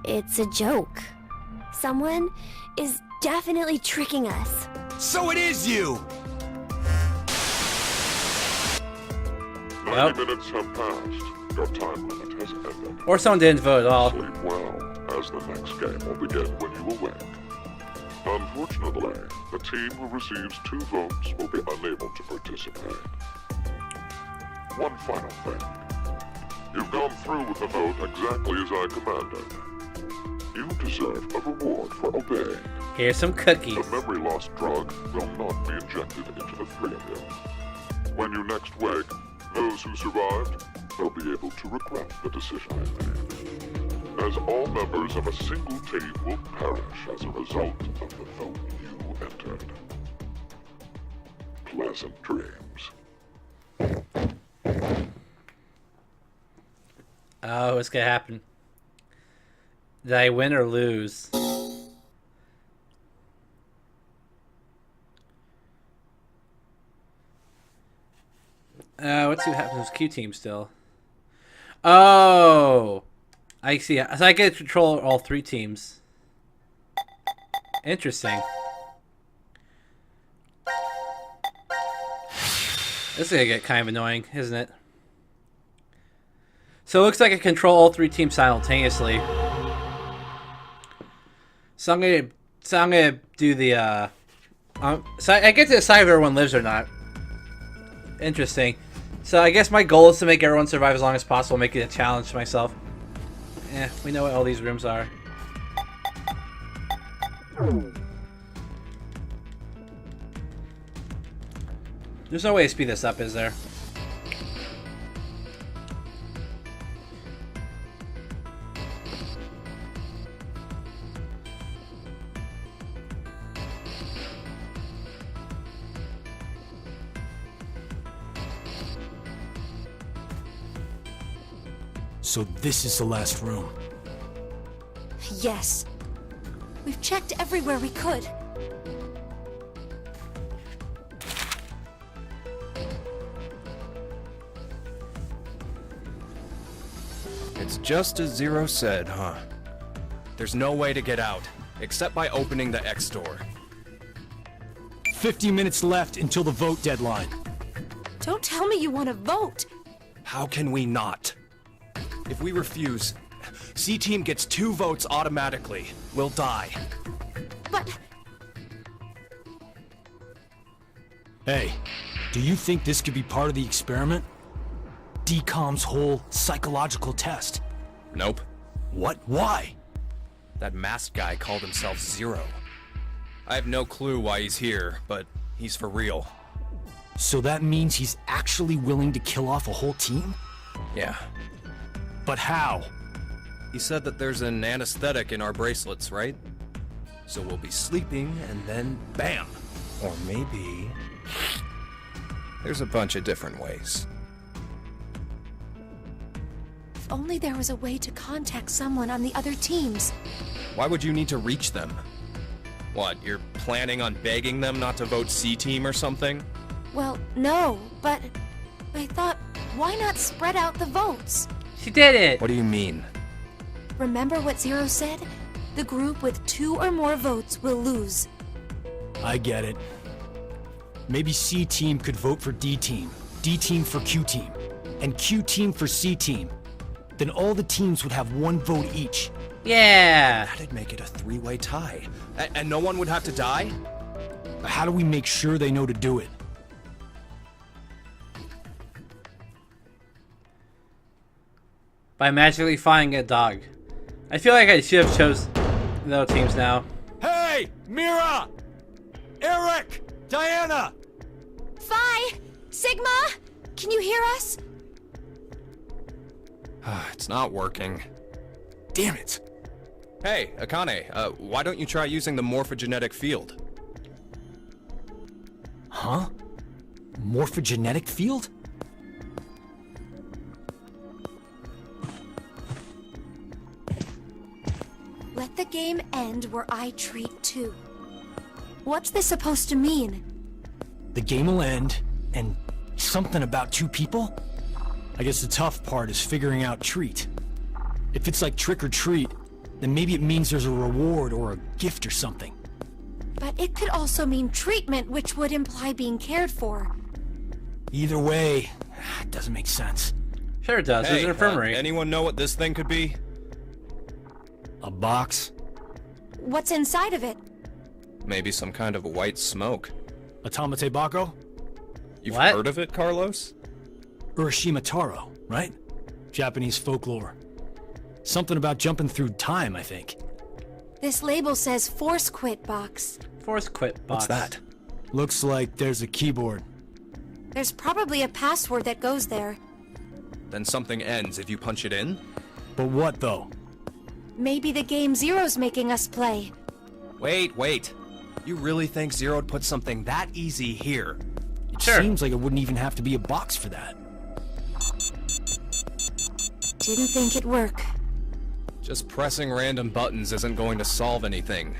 Speaker 3: It's a joke. Someone is definitely tricking us.
Speaker 4: So it is you!
Speaker 8: 90 minutes have passed. Your time limit has ended.
Speaker 1: Or someone didn't vote at all.
Speaker 8: Sleep well, as the next game will begin when you awake. Unfortunately, the team who receives 2 votes will be unable to participate. One final thing. You've gone through with the vote exactly as I commanded. You deserve a reward for obeying.
Speaker 1: Here's some cookies.
Speaker 8: The memory loss drug will not be injected into the 3 of you. When you next wake, those who survived will be able to regret the decision they made, as all members of a single team will perish as a result of the vote you entered. Pleasant dreams.
Speaker 1: Oh, what's gonna happen? Did I win or lose? Let's see what happens with Q team still. Oh, I see. So I get to control all 3 teams. Interesting. This is gonna get kind of annoying, isn't it? So it looks like I control all 3 teams simultaneously. So I'm gonna do the so I get to decide if everyone lives or not. Interesting. So I guess my goal is to make everyone survive as long as possible, make it a challenge to myself. We know what all these rooms are. There's no way to speed this up, is there?
Speaker 7: So this is the last room.
Speaker 5: Yes. We've checked everywhere we could.
Speaker 2: It's just as Zero said, huh? There's no way to get out, except by opening the X door.
Speaker 7: 50 minutes left until the vote deadline.
Speaker 5: Don't tell me you want to vote.
Speaker 2: How can we not? If we refuse, C-Team gets 2 votes automatically. We'll die.
Speaker 5: But...
Speaker 7: Hey, do you think this could be part of the experiment? DCOM's whole psychological test?
Speaker 2: Nope.
Speaker 7: What? Why?
Speaker 2: That masked guy called himself Zero. I have no clue why he's here, but he's for real.
Speaker 7: So that means he's actually willing to kill off a whole team?
Speaker 2: Yeah.
Speaker 7: But how?
Speaker 2: He said that there's an anesthetic in our bracelets, right? So we'll be sleeping, and then BAM! Or maybe... There's a bunch of different ways.
Speaker 5: if only there was a way to contact someone on the other teams.
Speaker 2: Why would you need to reach them? What, you're planning on begging them not to vote C-Team or something?
Speaker 5: Well, no, but I thought, why not spread out the votes?
Speaker 1: She did it!
Speaker 2: What do you mean?
Speaker 5: Remember what Zero said? The group with 2 or more votes will lose.
Speaker 7: I get it. Maybe C-Team could vote for D-Team, D-Team for Q-Team, and Q-Team for C-Team. Then all the teams would have 1 vote each.
Speaker 1: Yeah!
Speaker 2: That'd make it a 3-way tie. And no one would have to die?
Speaker 7: How do we make sure they know to do it?
Speaker 1: By magically finding a dog. I feel like I should have chose the teams now.
Speaker 6: Hey! Mira! Eric! Diana!
Speaker 5: Phi! Sigma! Can you hear us?
Speaker 2: It's not working.
Speaker 7: Damn it!
Speaker 2: Hey, Akane, why don't you try using the morphogenetic field?
Speaker 7: Huh? Morphogenetic field?
Speaker 5: Let the game end where I treat 2. What's this supposed to mean?
Speaker 7: The game will end, and something about 2 people? I guess the tough part is figuring out treat. If it's like trick or treat, then maybe it means there's a reward or a gift or something.
Speaker 5: But it could also mean treatment, which would imply being cared for.
Speaker 7: Either way, it doesn't make sense.
Speaker 1: Sure it does.
Speaker 2: Hey,
Speaker 1: There's an infirmary.
Speaker 2: Anyone know what this thing could be?
Speaker 7: A box?
Speaker 5: What's inside of it?
Speaker 2: Maybe some kind of white smoke.
Speaker 7: Automate Bako?
Speaker 2: You've
Speaker 1: What?
Speaker 2: heard of it, Carlos?
Speaker 7: Urashima Taro, right? Japanese folklore. Something about jumping through time, I think.
Speaker 5: This label says Force Quit Box.
Speaker 1: Force quit box.
Speaker 2: What's that?
Speaker 7: Looks like there's a keyboard.
Speaker 5: There's probably a password that goes there.
Speaker 2: Then something ends if you punch it in?
Speaker 7: But what, though?
Speaker 5: Maybe the game Zero's making us play.
Speaker 2: Wait. You really think Zero'd put something that easy here?
Speaker 7: It
Speaker 1: Sure.
Speaker 7: seems like it wouldn't even have to be a box for that.
Speaker 5: Didn't think it'd work.
Speaker 2: Just pressing random buttons isn't going to solve anything.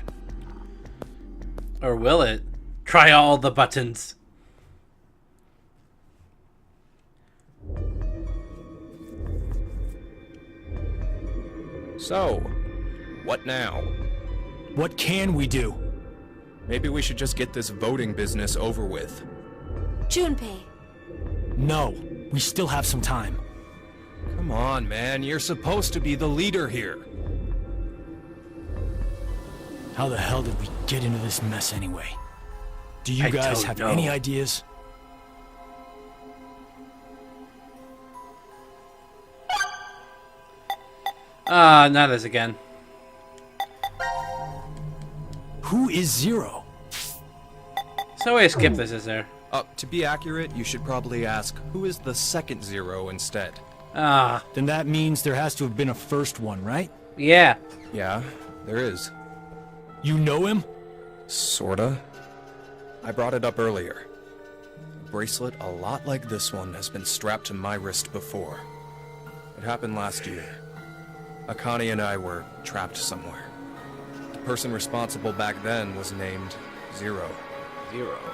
Speaker 1: Or will it? Try all the buttons.
Speaker 2: So, what now?
Speaker 7: What can we do?
Speaker 2: Maybe we should just get this voting business over with.
Speaker 5: Junpei.
Speaker 7: No, we still have some time.
Speaker 2: Come on, man. You're supposed to be the leader here.
Speaker 7: How the hell did we get into this mess anyway? Do you guys have any ideas?
Speaker 1: Not this again.
Speaker 7: Who is Zero?
Speaker 1: So I skip this, is there?
Speaker 2: To be accurate, you should probably ask, who is the second Zero instead?
Speaker 7: Then that means there has to have been a first one, right?
Speaker 1: Yeah.
Speaker 2: Yeah, there is.
Speaker 7: You know him?
Speaker 2: Sorta. I brought it up earlier. A bracelet a lot like this one has been strapped to my wrist before. It happened last year. Akane and I were trapped somewhere. The person responsible back then was named Zero.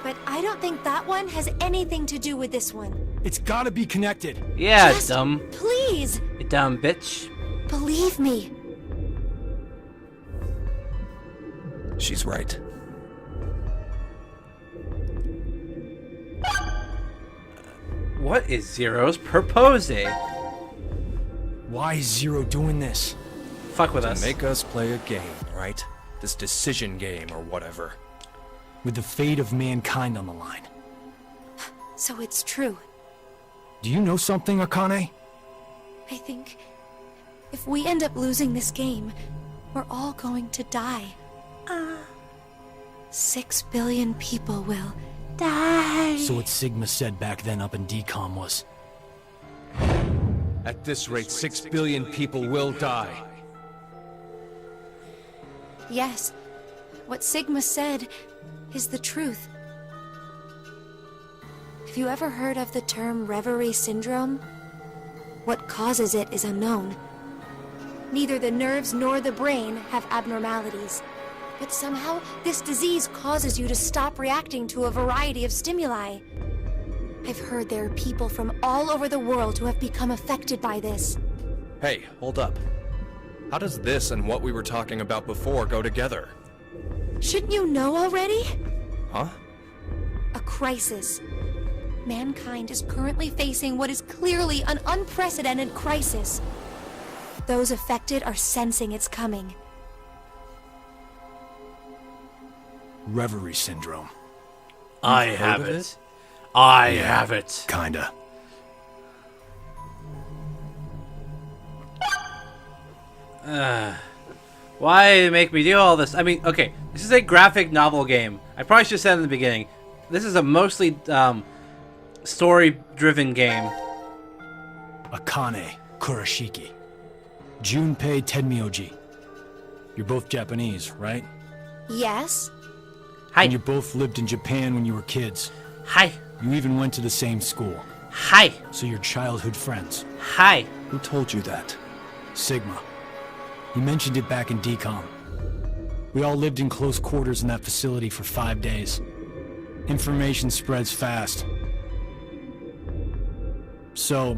Speaker 5: But I don't think that one has anything to do with this one.
Speaker 7: It's gotta be connected.
Speaker 1: Yeah,
Speaker 5: Just
Speaker 1: dumb.
Speaker 5: Please,
Speaker 1: You dumb bitch.
Speaker 5: believe me.
Speaker 2: She's right.
Speaker 1: What is Zero's purpose?
Speaker 7: Why is Zero doing this?
Speaker 1: Fuck with
Speaker 2: To
Speaker 1: us.
Speaker 2: make us play a game, right? This decision game or whatever.
Speaker 7: With the fate of mankind on the line.
Speaker 5: So it's true.
Speaker 7: Do you know something, Akane?
Speaker 5: I think if we end up losing this game, we're all going to die. 6 billion people will die.
Speaker 7: So what Sigma said back then up in DCOM was...
Speaker 6: At this rate, 6 billion people will die.
Speaker 5: Yes, what Sigma said is the truth. Have you ever heard of the term reverie syndrome? What causes it is unknown. Neither the nerves nor the brain have abnormalities. But somehow, this disease causes you to stop reacting to a variety of stimuli. I've heard there are people from all over the world who have become affected by this.
Speaker 2: Hey, hold up. How does this and what we were talking about before go together?
Speaker 5: Shouldn't you know already?
Speaker 2: Huh?
Speaker 5: A crisis. Mankind is currently facing what is clearly an unprecedented crisis. Those affected are sensing it's coming.
Speaker 7: Reverie syndrome.
Speaker 1: I have it. I have it.
Speaker 7: Kinda.
Speaker 1: Why make me do all this? I mean, okay, this is a graphic novel game. I probably should have said in the beginning. This is a mostly story-driven game.
Speaker 7: Akane Kurashiki. Junpei Tenmyoji. You're both Japanese, right?
Speaker 5: Yes?
Speaker 1: Hi.
Speaker 7: And you both lived in Japan when you were kids.
Speaker 1: Hi.
Speaker 7: You even went to the same school.
Speaker 1: Hi.
Speaker 7: So you're childhood friends.
Speaker 1: Hi.
Speaker 2: Who told you that?
Speaker 7: Sigma. You mentioned it back in DCOM. We all lived in close quarters in that facility for 5 days. Information spreads fast. So,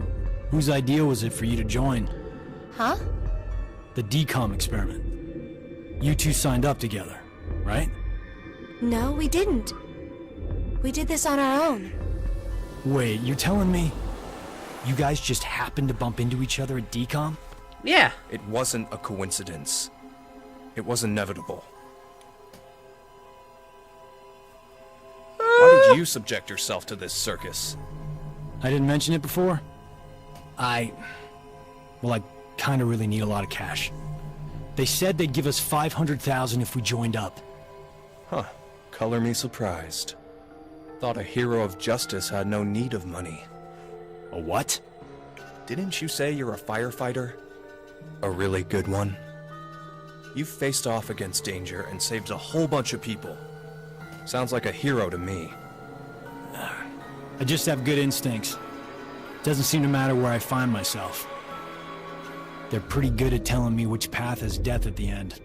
Speaker 7: whose idea was it for you to join?
Speaker 5: Huh?
Speaker 7: The DCOM experiment. You two signed up together, right?
Speaker 5: No, we didn't. We did this on our own.
Speaker 7: Wait, you're telling me you guys just happened to bump into each other at DCOM?
Speaker 1: Yeah.
Speaker 2: It wasn't a coincidence. It was inevitable. Why did you subject yourself to this circus?
Speaker 7: I didn't mention it before? I kinda really need a lot of cash. They said they'd give us $500,000 if we joined up.
Speaker 2: Huh. Color me surprised. Thought a hero of justice had no need of money.
Speaker 7: A what?
Speaker 2: Didn't you say you're a firefighter? A really good one? You've faced off against danger and saved a whole bunch of people. Sounds like a hero to me.
Speaker 7: I just have good instincts. Doesn't seem to matter where I find myself. They're pretty good at telling me which path has death at the end.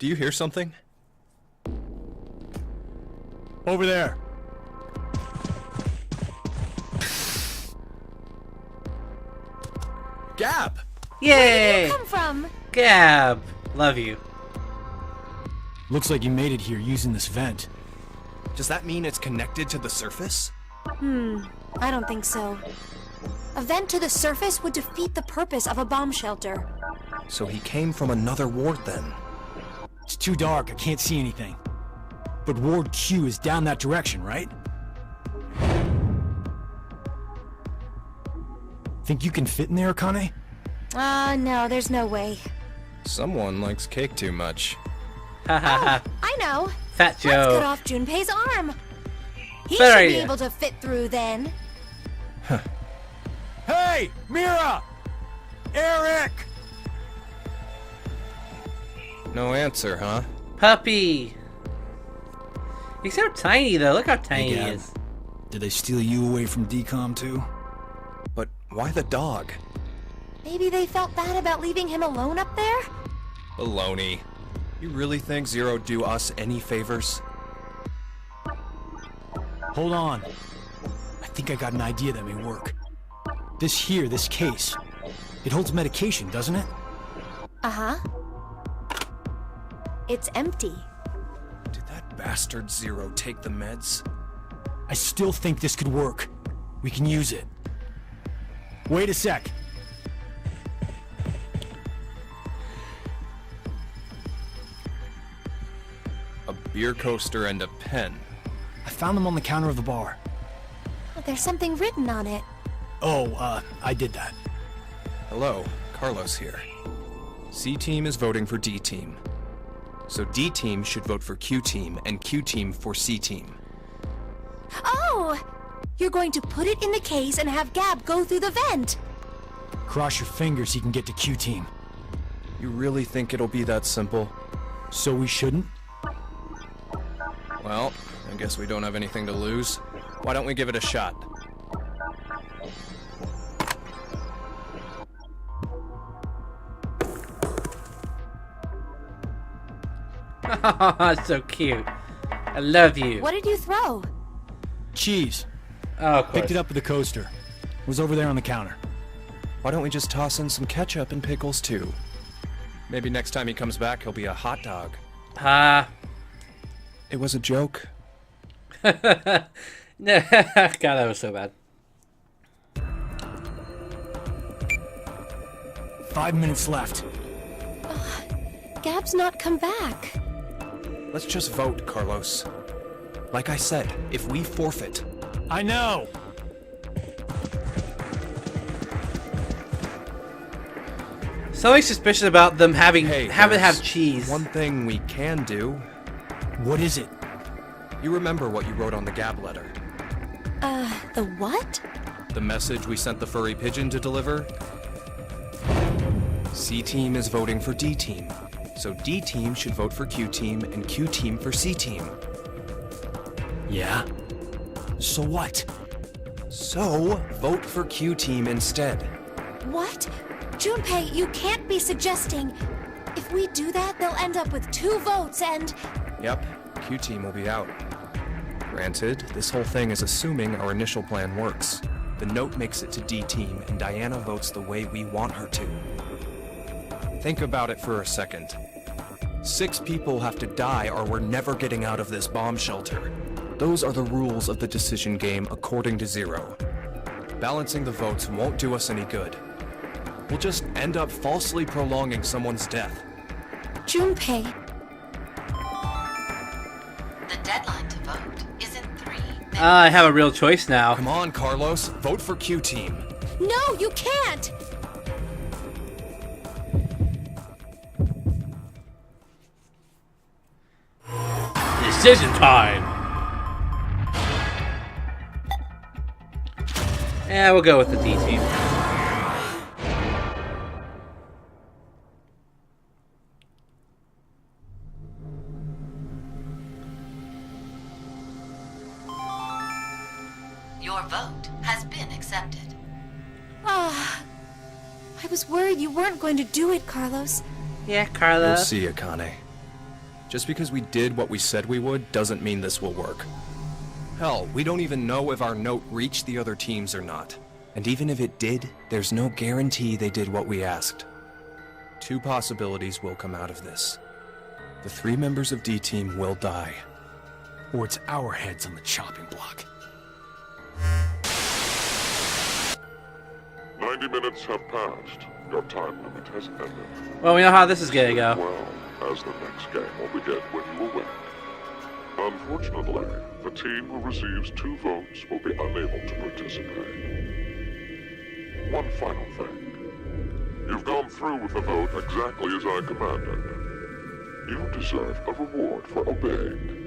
Speaker 2: Do you hear something?
Speaker 7: Over there.
Speaker 2: Gab!
Speaker 1: Yay!
Speaker 5: Where did you come from?
Speaker 1: Gab! Love you.
Speaker 7: Looks like you made it here using this vent.
Speaker 2: Does that mean it's connected to the surface?
Speaker 5: I don't think so. A vent to the surface would defeat the purpose of a bomb shelter.
Speaker 2: So he came from another ward then.
Speaker 7: It's too dark, I can't see anything. But Ward Q is down that direction, right? Think you can fit in there, Akane?
Speaker 5: No, there's no way.
Speaker 2: Someone likes cake too much.
Speaker 1: Ha ha ha.
Speaker 5: I know.
Speaker 1: Fat
Speaker 5: Let's cut
Speaker 1: Joe.
Speaker 5: off Junpei's arm. He
Speaker 1: Fair
Speaker 5: should be
Speaker 1: idea.
Speaker 5: able to fit through then.
Speaker 7: Hey! Mira! Eric!
Speaker 2: No answer, huh?
Speaker 1: Puppy. He's so tiny though. Look how tiny he
Speaker 7: Gab.
Speaker 1: is.
Speaker 7: Did they steal you away from DCOM too?
Speaker 2: But why the dog?
Speaker 5: Maybe they felt bad about leaving him alone up there?
Speaker 2: Baloney. You really think Zero'd do us any favors?
Speaker 7: Hold on. I think I got an idea that may work. This case. It holds medication, doesn't it?
Speaker 5: Uh-huh. It's empty.
Speaker 2: Did that bastard Zero take the meds?
Speaker 7: I still think this could work. We can use it. Wait a sec.
Speaker 2: A beer coaster and a pen.
Speaker 7: I found them on the counter of the bar.
Speaker 5: Oh, there's something written on it.
Speaker 7: Oh, I did that.
Speaker 2: Hello, Carlos here. C-Team is voting for D-Team. So D-Team should vote for Q-Team, and Q-Team for C-Team.
Speaker 5: Oh! You're going to put it in the case and have Gab go through the vent.
Speaker 7: Cross your fingers he can get to Q-Team.
Speaker 2: You really think it'll be that simple?
Speaker 7: So we shouldn't?
Speaker 2: Well, I guess we don't have anything to lose. Why don't we give it a shot?
Speaker 1: That's so cute. I love you.
Speaker 5: What did you throw?
Speaker 7: Cheese.
Speaker 1: Oh, of course.
Speaker 7: Picked it up with the coaster. It was over there on the counter.
Speaker 2: Why don't we just toss in some ketchup and pickles too? Maybe next time he comes back, he'll be a hot dog. It was a joke.
Speaker 1: No, God, that was so bad.
Speaker 7: 5 minutes left.
Speaker 5: Gab's not come back.
Speaker 2: Let's just vote, Carlos. Like I said, if we forfeit...
Speaker 7: I know!
Speaker 1: Something suspicious about them having
Speaker 2: Hey,
Speaker 1: have
Speaker 2: there's
Speaker 1: cheese.
Speaker 2: One thing we can do.
Speaker 7: What is it?
Speaker 2: You remember what you wrote on the Gab letter?
Speaker 5: The what?
Speaker 2: The message we sent the furry pigeon to deliver? C-Team is voting for D-Team. So D-Team should vote for Q-Team and Q-Team for C-Team.
Speaker 7: Yeah? So what?
Speaker 2: So, vote for Q-Team instead.
Speaker 5: What? Junpei, you can't be suggesting... If we do that, they'll end up with 2 votes and...
Speaker 2: Yep, Q-Team will be out. Granted, this whole thing is assuming our initial plan works. The note makes it to D-Team, and Diana votes the way we want her to. Think about it for a second. 6 people have to die or we're never getting out of this bomb shelter. Those are the rules of the decision game according to Zero. Balancing the votes won't do us any good. We'll just end up falsely prolonging someone's death.
Speaker 5: Junpei,
Speaker 12: The deadline to vote is in 3 minutes.
Speaker 1: I have a real choice now.
Speaker 2: Come on, Carlos, vote for Q-Team.
Speaker 5: no, you can't!
Speaker 1: Decision time. Yeah, we'll go with the D team.
Speaker 12: Your vote has been accepted.
Speaker 5: Ah, I was worried you weren't going to do it, Carlos.
Speaker 1: Yeah,
Speaker 2: We'll
Speaker 1: Carlos.
Speaker 2: see, Akane. Just because we did what we said we would doesn't mean this will work. Hell, we don't even know if our note reached the other teams or not. And even if it did, there's no guarantee they did what we asked. 2 possibilities will come out of this. The 3 members of D-Team will die.
Speaker 7: Or it's our heads on the chopping block.
Speaker 8: 90 minutes have passed. Your time limit has ended.
Speaker 1: Well, we know how this is gonna go.
Speaker 8: Well, as the next game will begin when you awake. Unfortunately, the team who receives 2 votes will be unable to participate. One final thing. You've gone through with the vote exactly as I commanded. You deserve a reward for obeying.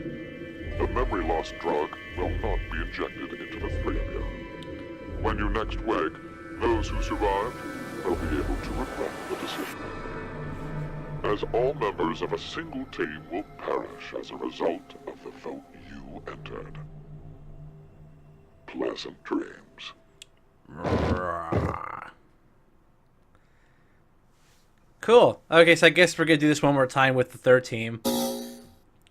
Speaker 8: The memory loss drug will not be injected into the 3 of you. When you next wake, those who survived will be able to regret the decision. As all members of a single team will perish as a result of the vote you entered. Pleasant dreams.
Speaker 1: Cool. Okay, so I guess we're gonna do this one more time with the 3rd team.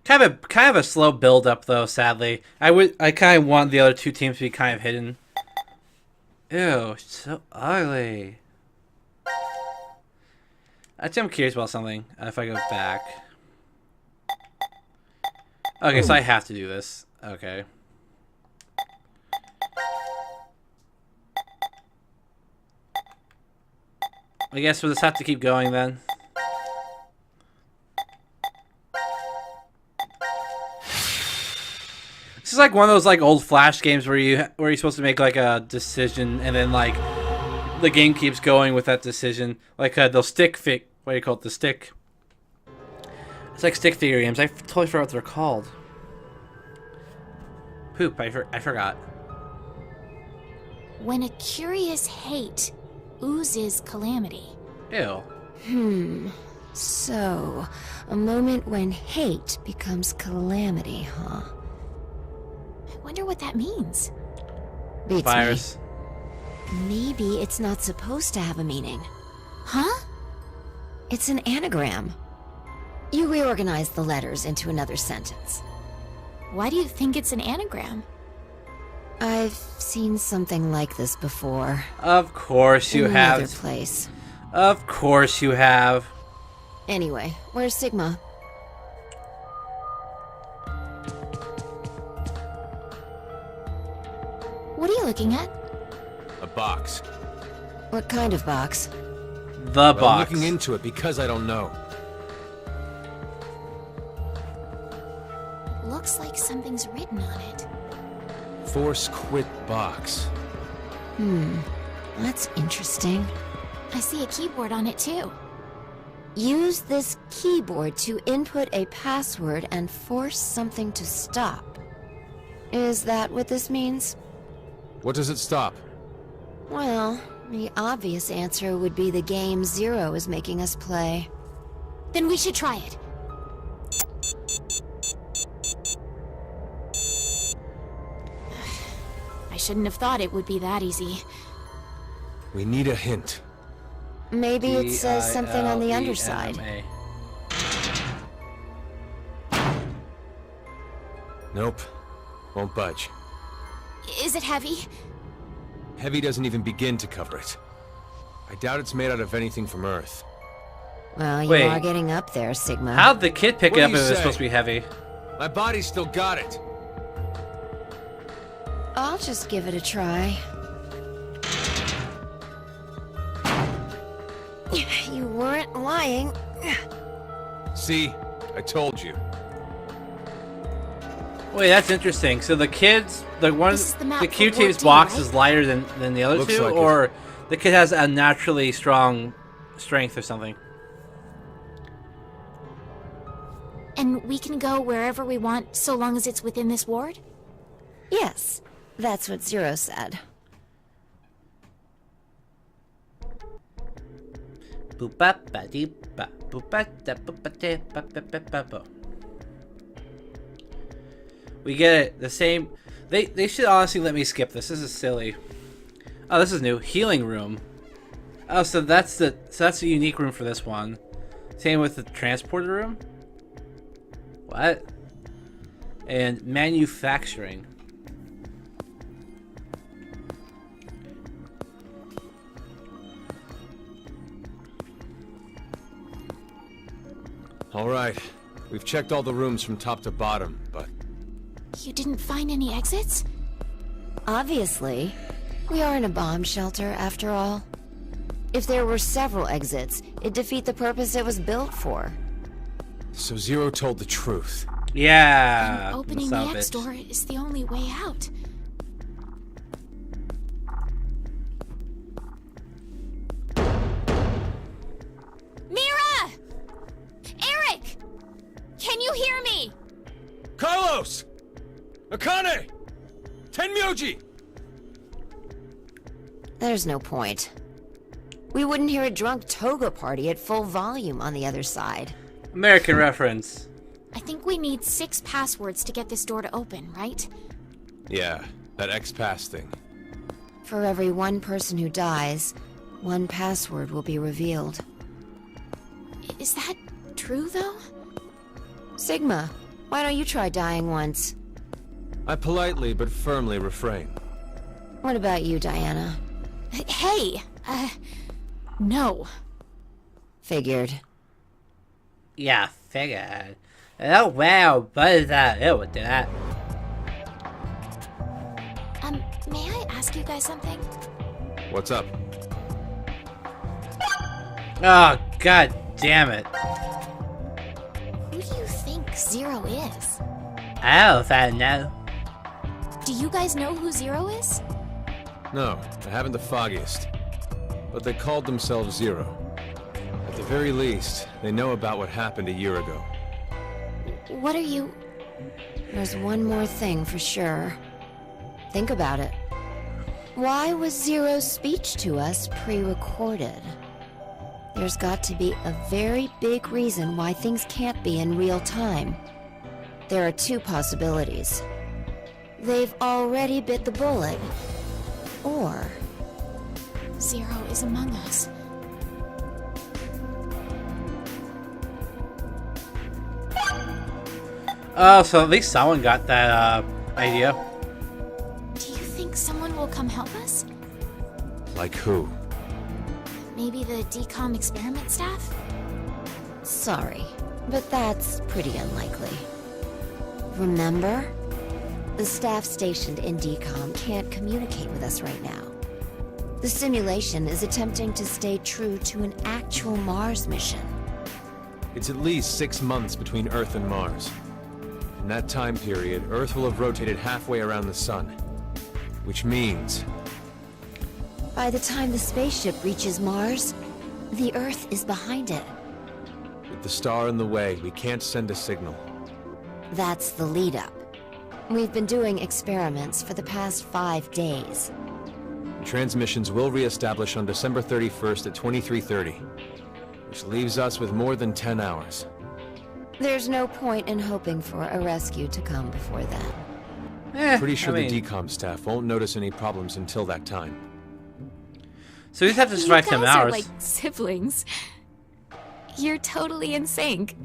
Speaker 1: Kind of a slow build up though, sadly. I kind of want the other 2 teams to be kind of hidden. Ew, so ugly. Actually, I'm curious about something. If I go back. Okay, so I have to do this. Okay. I guess we'll just have to keep going then. This is like one of those like old Flash games where you're supposed to make like a decision and then like the game keeps going with that decision. Like those what do you call it? The stick. It's like stick figure games. I totally forgot what they're called. Poop. I forgot.
Speaker 10: When a curious hate oozes calamity.
Speaker 1: Ew.
Speaker 9: So, a moment when hate becomes calamity, huh?
Speaker 10: I wonder what that means.
Speaker 9: Beats
Speaker 1: Virus.
Speaker 9: me. Maybe it's not supposed to have a meaning.
Speaker 10: Huh?
Speaker 9: It's an anagram. You reorganize the letters into another sentence.
Speaker 10: Why do you think it's an anagram?
Speaker 9: I've seen something like this before.
Speaker 1: Of course you
Speaker 9: in
Speaker 1: have.
Speaker 9: another place.
Speaker 1: Of course you have.
Speaker 9: Anyway, where's Sigma?
Speaker 10: What are you looking at?
Speaker 6: A box.
Speaker 9: What kind of box?
Speaker 1: The
Speaker 6: Well, I'm
Speaker 1: box.
Speaker 6: looking into it because I don't know.
Speaker 10: It looks like something's written on it.
Speaker 6: Force quit box.
Speaker 9: That's interesting.
Speaker 10: I see a keyboard on it too.
Speaker 9: Use this keyboard to input a password and force something to stop. Is that what this means?
Speaker 6: What does it stop?
Speaker 9: Well, the obvious answer would be the game Zero is making us play.
Speaker 10: Then we should try it. I shouldn't have thought it would be that easy.
Speaker 6: We need a hint.
Speaker 9: Maybe it says something on the underside.
Speaker 6: Nope. Won't budge.
Speaker 10: Is it heavy?
Speaker 6: Heavy doesn't even begin to cover it. I doubt it's made out of anything from Earth.
Speaker 9: Well, you
Speaker 1: Wait.
Speaker 9: are getting up there, Sigma.
Speaker 1: How'd the kid pick
Speaker 6: What
Speaker 1: it
Speaker 6: do
Speaker 1: up if
Speaker 6: you
Speaker 1: it was
Speaker 6: say?
Speaker 1: supposed to be heavy?
Speaker 6: My body's still got it.
Speaker 9: I'll just give it a try. You weren't lying.
Speaker 6: See? I told you.
Speaker 1: Wait, that's interesting. So the kids, the one,
Speaker 10: This is the map
Speaker 1: the
Speaker 10: for
Speaker 1: Q
Speaker 10: Ward
Speaker 1: team's
Speaker 10: D,
Speaker 1: box
Speaker 10: right?
Speaker 1: is lighter than the other
Speaker 6: Looks
Speaker 1: two,
Speaker 6: like it.
Speaker 1: or the kid has a naturally strong strength or something.
Speaker 10: And we can go wherever we want so long as it's within this ward?
Speaker 9: Yes, that's what Zero said.
Speaker 1: We get it. The same. They should honestly let me skip this. This is silly. Oh, this is new. Healing room. Oh, so that's a unique room for this one. Same with the transporter room. What? And manufacturing.
Speaker 6: All right. We've checked all the rooms from top to bottom, but...
Speaker 10: You didn't find any exits?
Speaker 9: Obviously. We are in a bomb shelter, after all. If there were several exits, it'd defeat the purpose it was built for.
Speaker 6: So Zero told the truth.
Speaker 1: Yeah.
Speaker 10: And opening the X door is the only way out. Mira! Eric! Can you hear me?
Speaker 6: Carlos! Akane! Tenmyoji!
Speaker 9: There's no point. We wouldn't hear a drunk toga party at full volume on the other side.
Speaker 1: American reference.
Speaker 10: I think we need 6 passwords to get this door to open, right?
Speaker 6: Yeah, that X-Pass thing.
Speaker 9: For every one person who dies, one password will be revealed.
Speaker 10: Is that true, though?
Speaker 9: Sigma, why don't you try dying once?
Speaker 6: I politely but firmly refrain.
Speaker 9: What about you, Diana?
Speaker 10: Hey, no.
Speaker 9: Figured.
Speaker 1: Yeah, figured. Oh wow, what is that? Ew, what did that?
Speaker 10: May I ask you guys something?
Speaker 6: What's up?
Speaker 1: Oh, god damn it.
Speaker 10: Who do you think Zero is?
Speaker 1: I don't fucking know.
Speaker 10: Do you guys know who Zero is?
Speaker 6: No, I haven't the foggiest. But they called themselves Zero. At the very least, they know about what happened a year ago.
Speaker 10: What are you...
Speaker 9: There's one more thing for sure. Think about it. Why was Zero's speech to us pre-recorded? There's got to be a very big reason why things can't be in real time. There are 2 possibilities. They've already bit the bullet. Or...
Speaker 10: Zero is among us.
Speaker 1: Oh, so at least someone got that idea.
Speaker 10: Do you think someone will come help us?
Speaker 6: Like who?
Speaker 10: Maybe the DCOM experiment staff?
Speaker 9: Sorry, but that's pretty unlikely. Remember? The staff stationed in DCOM can't communicate with us right now. The simulation is attempting to stay true to an actual Mars mission.
Speaker 6: It's at least 6 months between Earth and Mars. In that time period, Earth will have rotated halfway around the Sun. Which means...
Speaker 9: By the time the spaceship reaches Mars, the Earth is behind it.
Speaker 6: with the star in the way, we can't send a signal.
Speaker 9: That's the lead-up. We've been doing experiments for the past 5 days.
Speaker 6: Transmissions will re-establish on December 31st at 23:30, which leaves us with more than 10 hours.
Speaker 9: There's no point in hoping for a rescue to come before then.
Speaker 6: Pretty sure the DCOM staff won't notice any problems until that time.
Speaker 1: So we just have to survive 10
Speaker 10: You
Speaker 1: hours.
Speaker 10: guys are like siblings. You're totally in sync.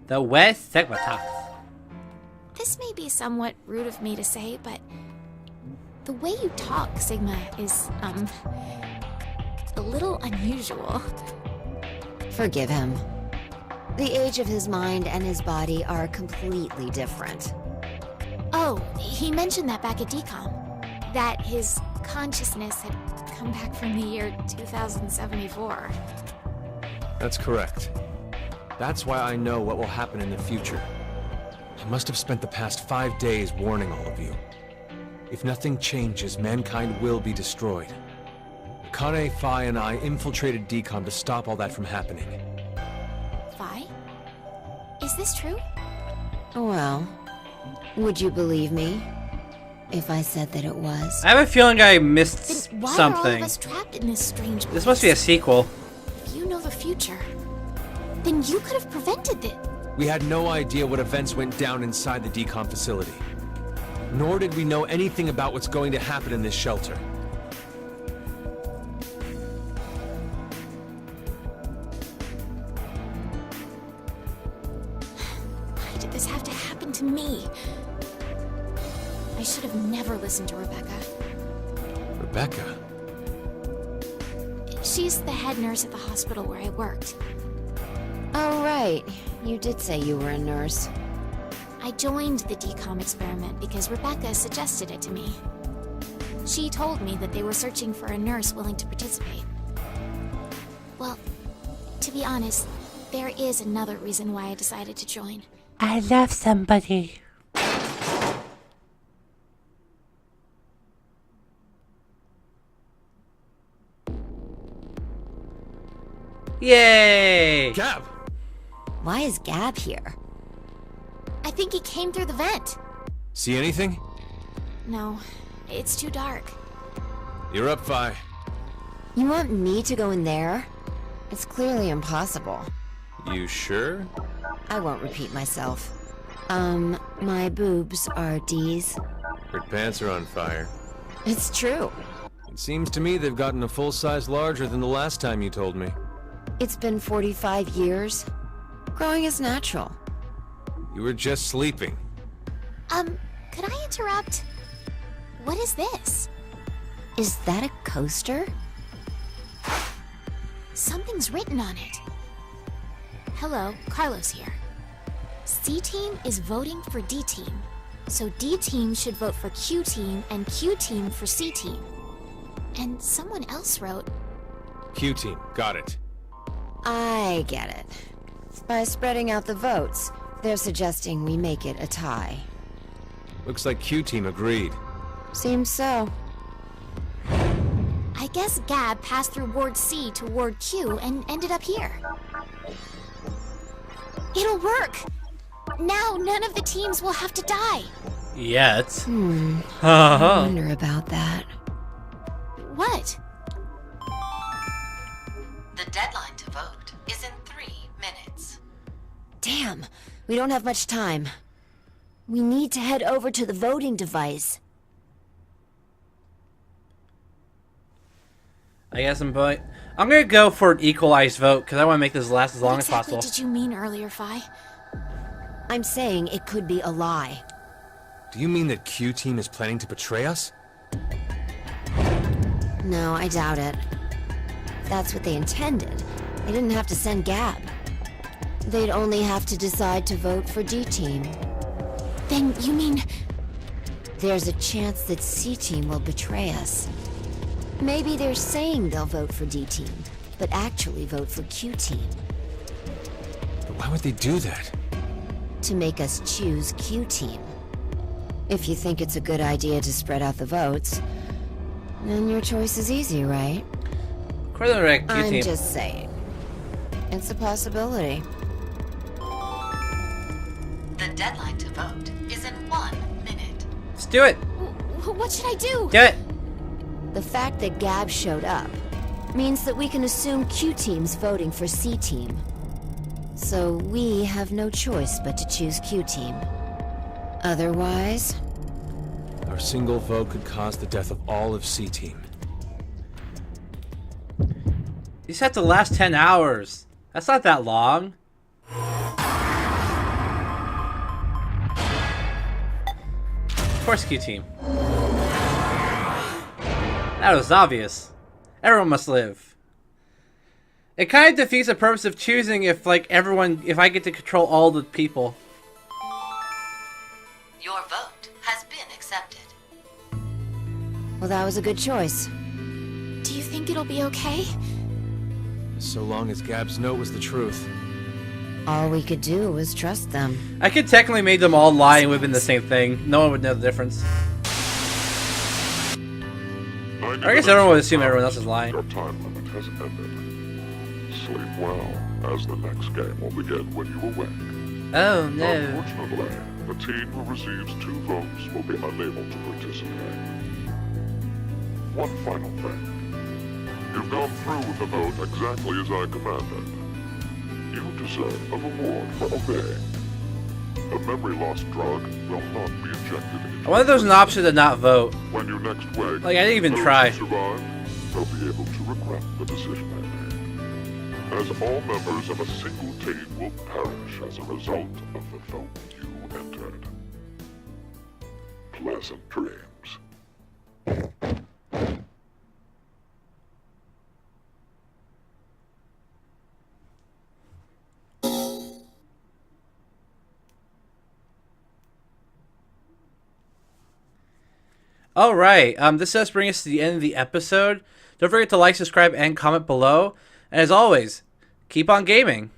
Speaker 1: The West Sigma.
Speaker 10: This may be somewhat rude of me to say, but the way you talk, Sigma, is, a little unusual.
Speaker 9: Forgive him. The age of his mind and his body are completely different.
Speaker 10: Oh, he mentioned that back at DCOM. That his consciousness had come back from the year 2074.
Speaker 6: That's correct. That's why I know what will happen in the future. I must have spent the past 5 days warning all of you. If nothing changes, mankind will be destroyed. Akane, Phi, and I infiltrated DCOM to stop all that from happening.
Speaker 10: Phi? Is this true?
Speaker 9: Well, would you believe me if I said that it was?
Speaker 1: I have a feeling I missed
Speaker 10: Then why are all
Speaker 1: something.
Speaker 10: of us trapped in this strange place?
Speaker 1: This must be a sequel.
Speaker 10: If you know the future, then you could have prevented it.
Speaker 6: We had no idea what events went down inside the DCOM facility. Nor did we know anything about what's going to happen in this shelter.
Speaker 10: did this have to happen to me? I should have never listened to Rebecca.
Speaker 6: Rebecca?
Speaker 10: She's the head nurse at the hospital where I worked.
Speaker 9: Oh, right. You did say you were a nurse.
Speaker 10: I joined the decom experiment because Rebecca suggested it to me. She told me that they were searching for a nurse willing to participate. Well, to be honest, there is another reason why I decided to join.
Speaker 1: I love somebody. Yay!
Speaker 6: Gab!
Speaker 9: Why is Gab here?
Speaker 10: I think he came through the vent.
Speaker 6: See anything?
Speaker 10: No, it's too dark.
Speaker 6: You're up, Vi.
Speaker 9: You want me to go in there? It's clearly impossible.
Speaker 6: You sure?
Speaker 9: I won't repeat myself. My boobs are D's.
Speaker 6: Her pants are on fire.
Speaker 9: It's true.
Speaker 6: It seems to me they've gotten a full size larger than the last time you told me.
Speaker 9: It's been 45 years. Growing is natural.
Speaker 6: You were just sleeping.
Speaker 10: Could I interrupt? What is this?
Speaker 9: Is that a coaster?
Speaker 10: Something's written on it. Hello, Carlos here. C-Team is voting for D-Team. So D-Team should vote for Q-Team and Q-Team for C-Team. And someone else wrote...
Speaker 6: Q-Team, got it.
Speaker 9: I get it. By spreading out the votes, they're suggesting we make it a tie.
Speaker 6: Looks like Q-Team agreed.
Speaker 9: Seems so.
Speaker 10: I guess Gab passed through Ward C to Ward Q and ended up here. It'll work! Now none of the teams will have to die!
Speaker 1: Yet.
Speaker 9: I wonder about that.
Speaker 10: What?
Speaker 12: The deadline to vote is in 3 minutes.
Speaker 9: Damn, we don't have much time. We need to head over to the voting device.
Speaker 1: I guess I'm gonna go for an equalized vote because I want to make this last as long
Speaker 10: What
Speaker 1: as
Speaker 10: exactly
Speaker 1: possible.
Speaker 10: did you mean earlier, Phi?
Speaker 9: I'm saying it could be a lie.
Speaker 6: Do you mean that Q-Team is planning to betray us?
Speaker 9: No, I doubt it. If that's what they intended, they didn't have to send Gab. They'd only have to decide to vote for D-Team.
Speaker 10: Then you mean...
Speaker 9: There's a chance that C-Team will betray us. Maybe they're saying they'll vote for D-Team, but actually vote for Q-Team.
Speaker 6: But why would they do that?
Speaker 9: To make us choose Q-Team. If you think it's a good idea to spread out the votes, then your choice is easy, right?
Speaker 1: According to the right
Speaker 9: I'm
Speaker 1: Q-Team.
Speaker 9: just saying. It's a possibility.
Speaker 12: The deadline to vote is in 1 minute.
Speaker 1: Let's do it!
Speaker 10: What should I do?
Speaker 1: Do it!
Speaker 9: The fact that Gab showed up means that we can assume Q-Team's voting for C-Team. So we have no choice but to choose Q-Team. Otherwise...
Speaker 6: Our single vote could cause the death of all of C-Team.
Speaker 1: These have to last 10 hours. That's not that long. Of course, Q-Team. That was obvious. Everyone must live. It kind of defeats the purpose of choosing if, like, if I get to control all the people.
Speaker 12: Your vote has been accepted.
Speaker 9: Well, that was a good choice.
Speaker 10: Do you think it'll be okay?
Speaker 6: So long as Gab's note was the truth.
Speaker 9: All we could do was trust them.
Speaker 1: I could technically make them all lie and it would have been the same thing. No one would know the difference. I guess everyone would assume everyone else is lying.
Speaker 8: Your time limit has ended. Sleep well, as the next game will begin when you awake.
Speaker 1: Oh no.
Speaker 8: Unfortunately, the team who receives 2 votes will be unable to participate. One final thing. You've gone through with the vote exactly as I commanded. You deserve a reward for obeying. The memory loss drug will not be injected into
Speaker 1: I wonder if there's an option to not vote.
Speaker 8: When you next wake,
Speaker 1: Like, I didn't even
Speaker 8: those
Speaker 1: try.
Speaker 8: who survive will be able to regret the decision they made. as all members of a single team will perish as a result of the vote you entered. Pleasant dreams.
Speaker 1: All right. This does bring us to the end of the episode. Don't forget to like, subscribe, and comment below. And as always, keep on gaming.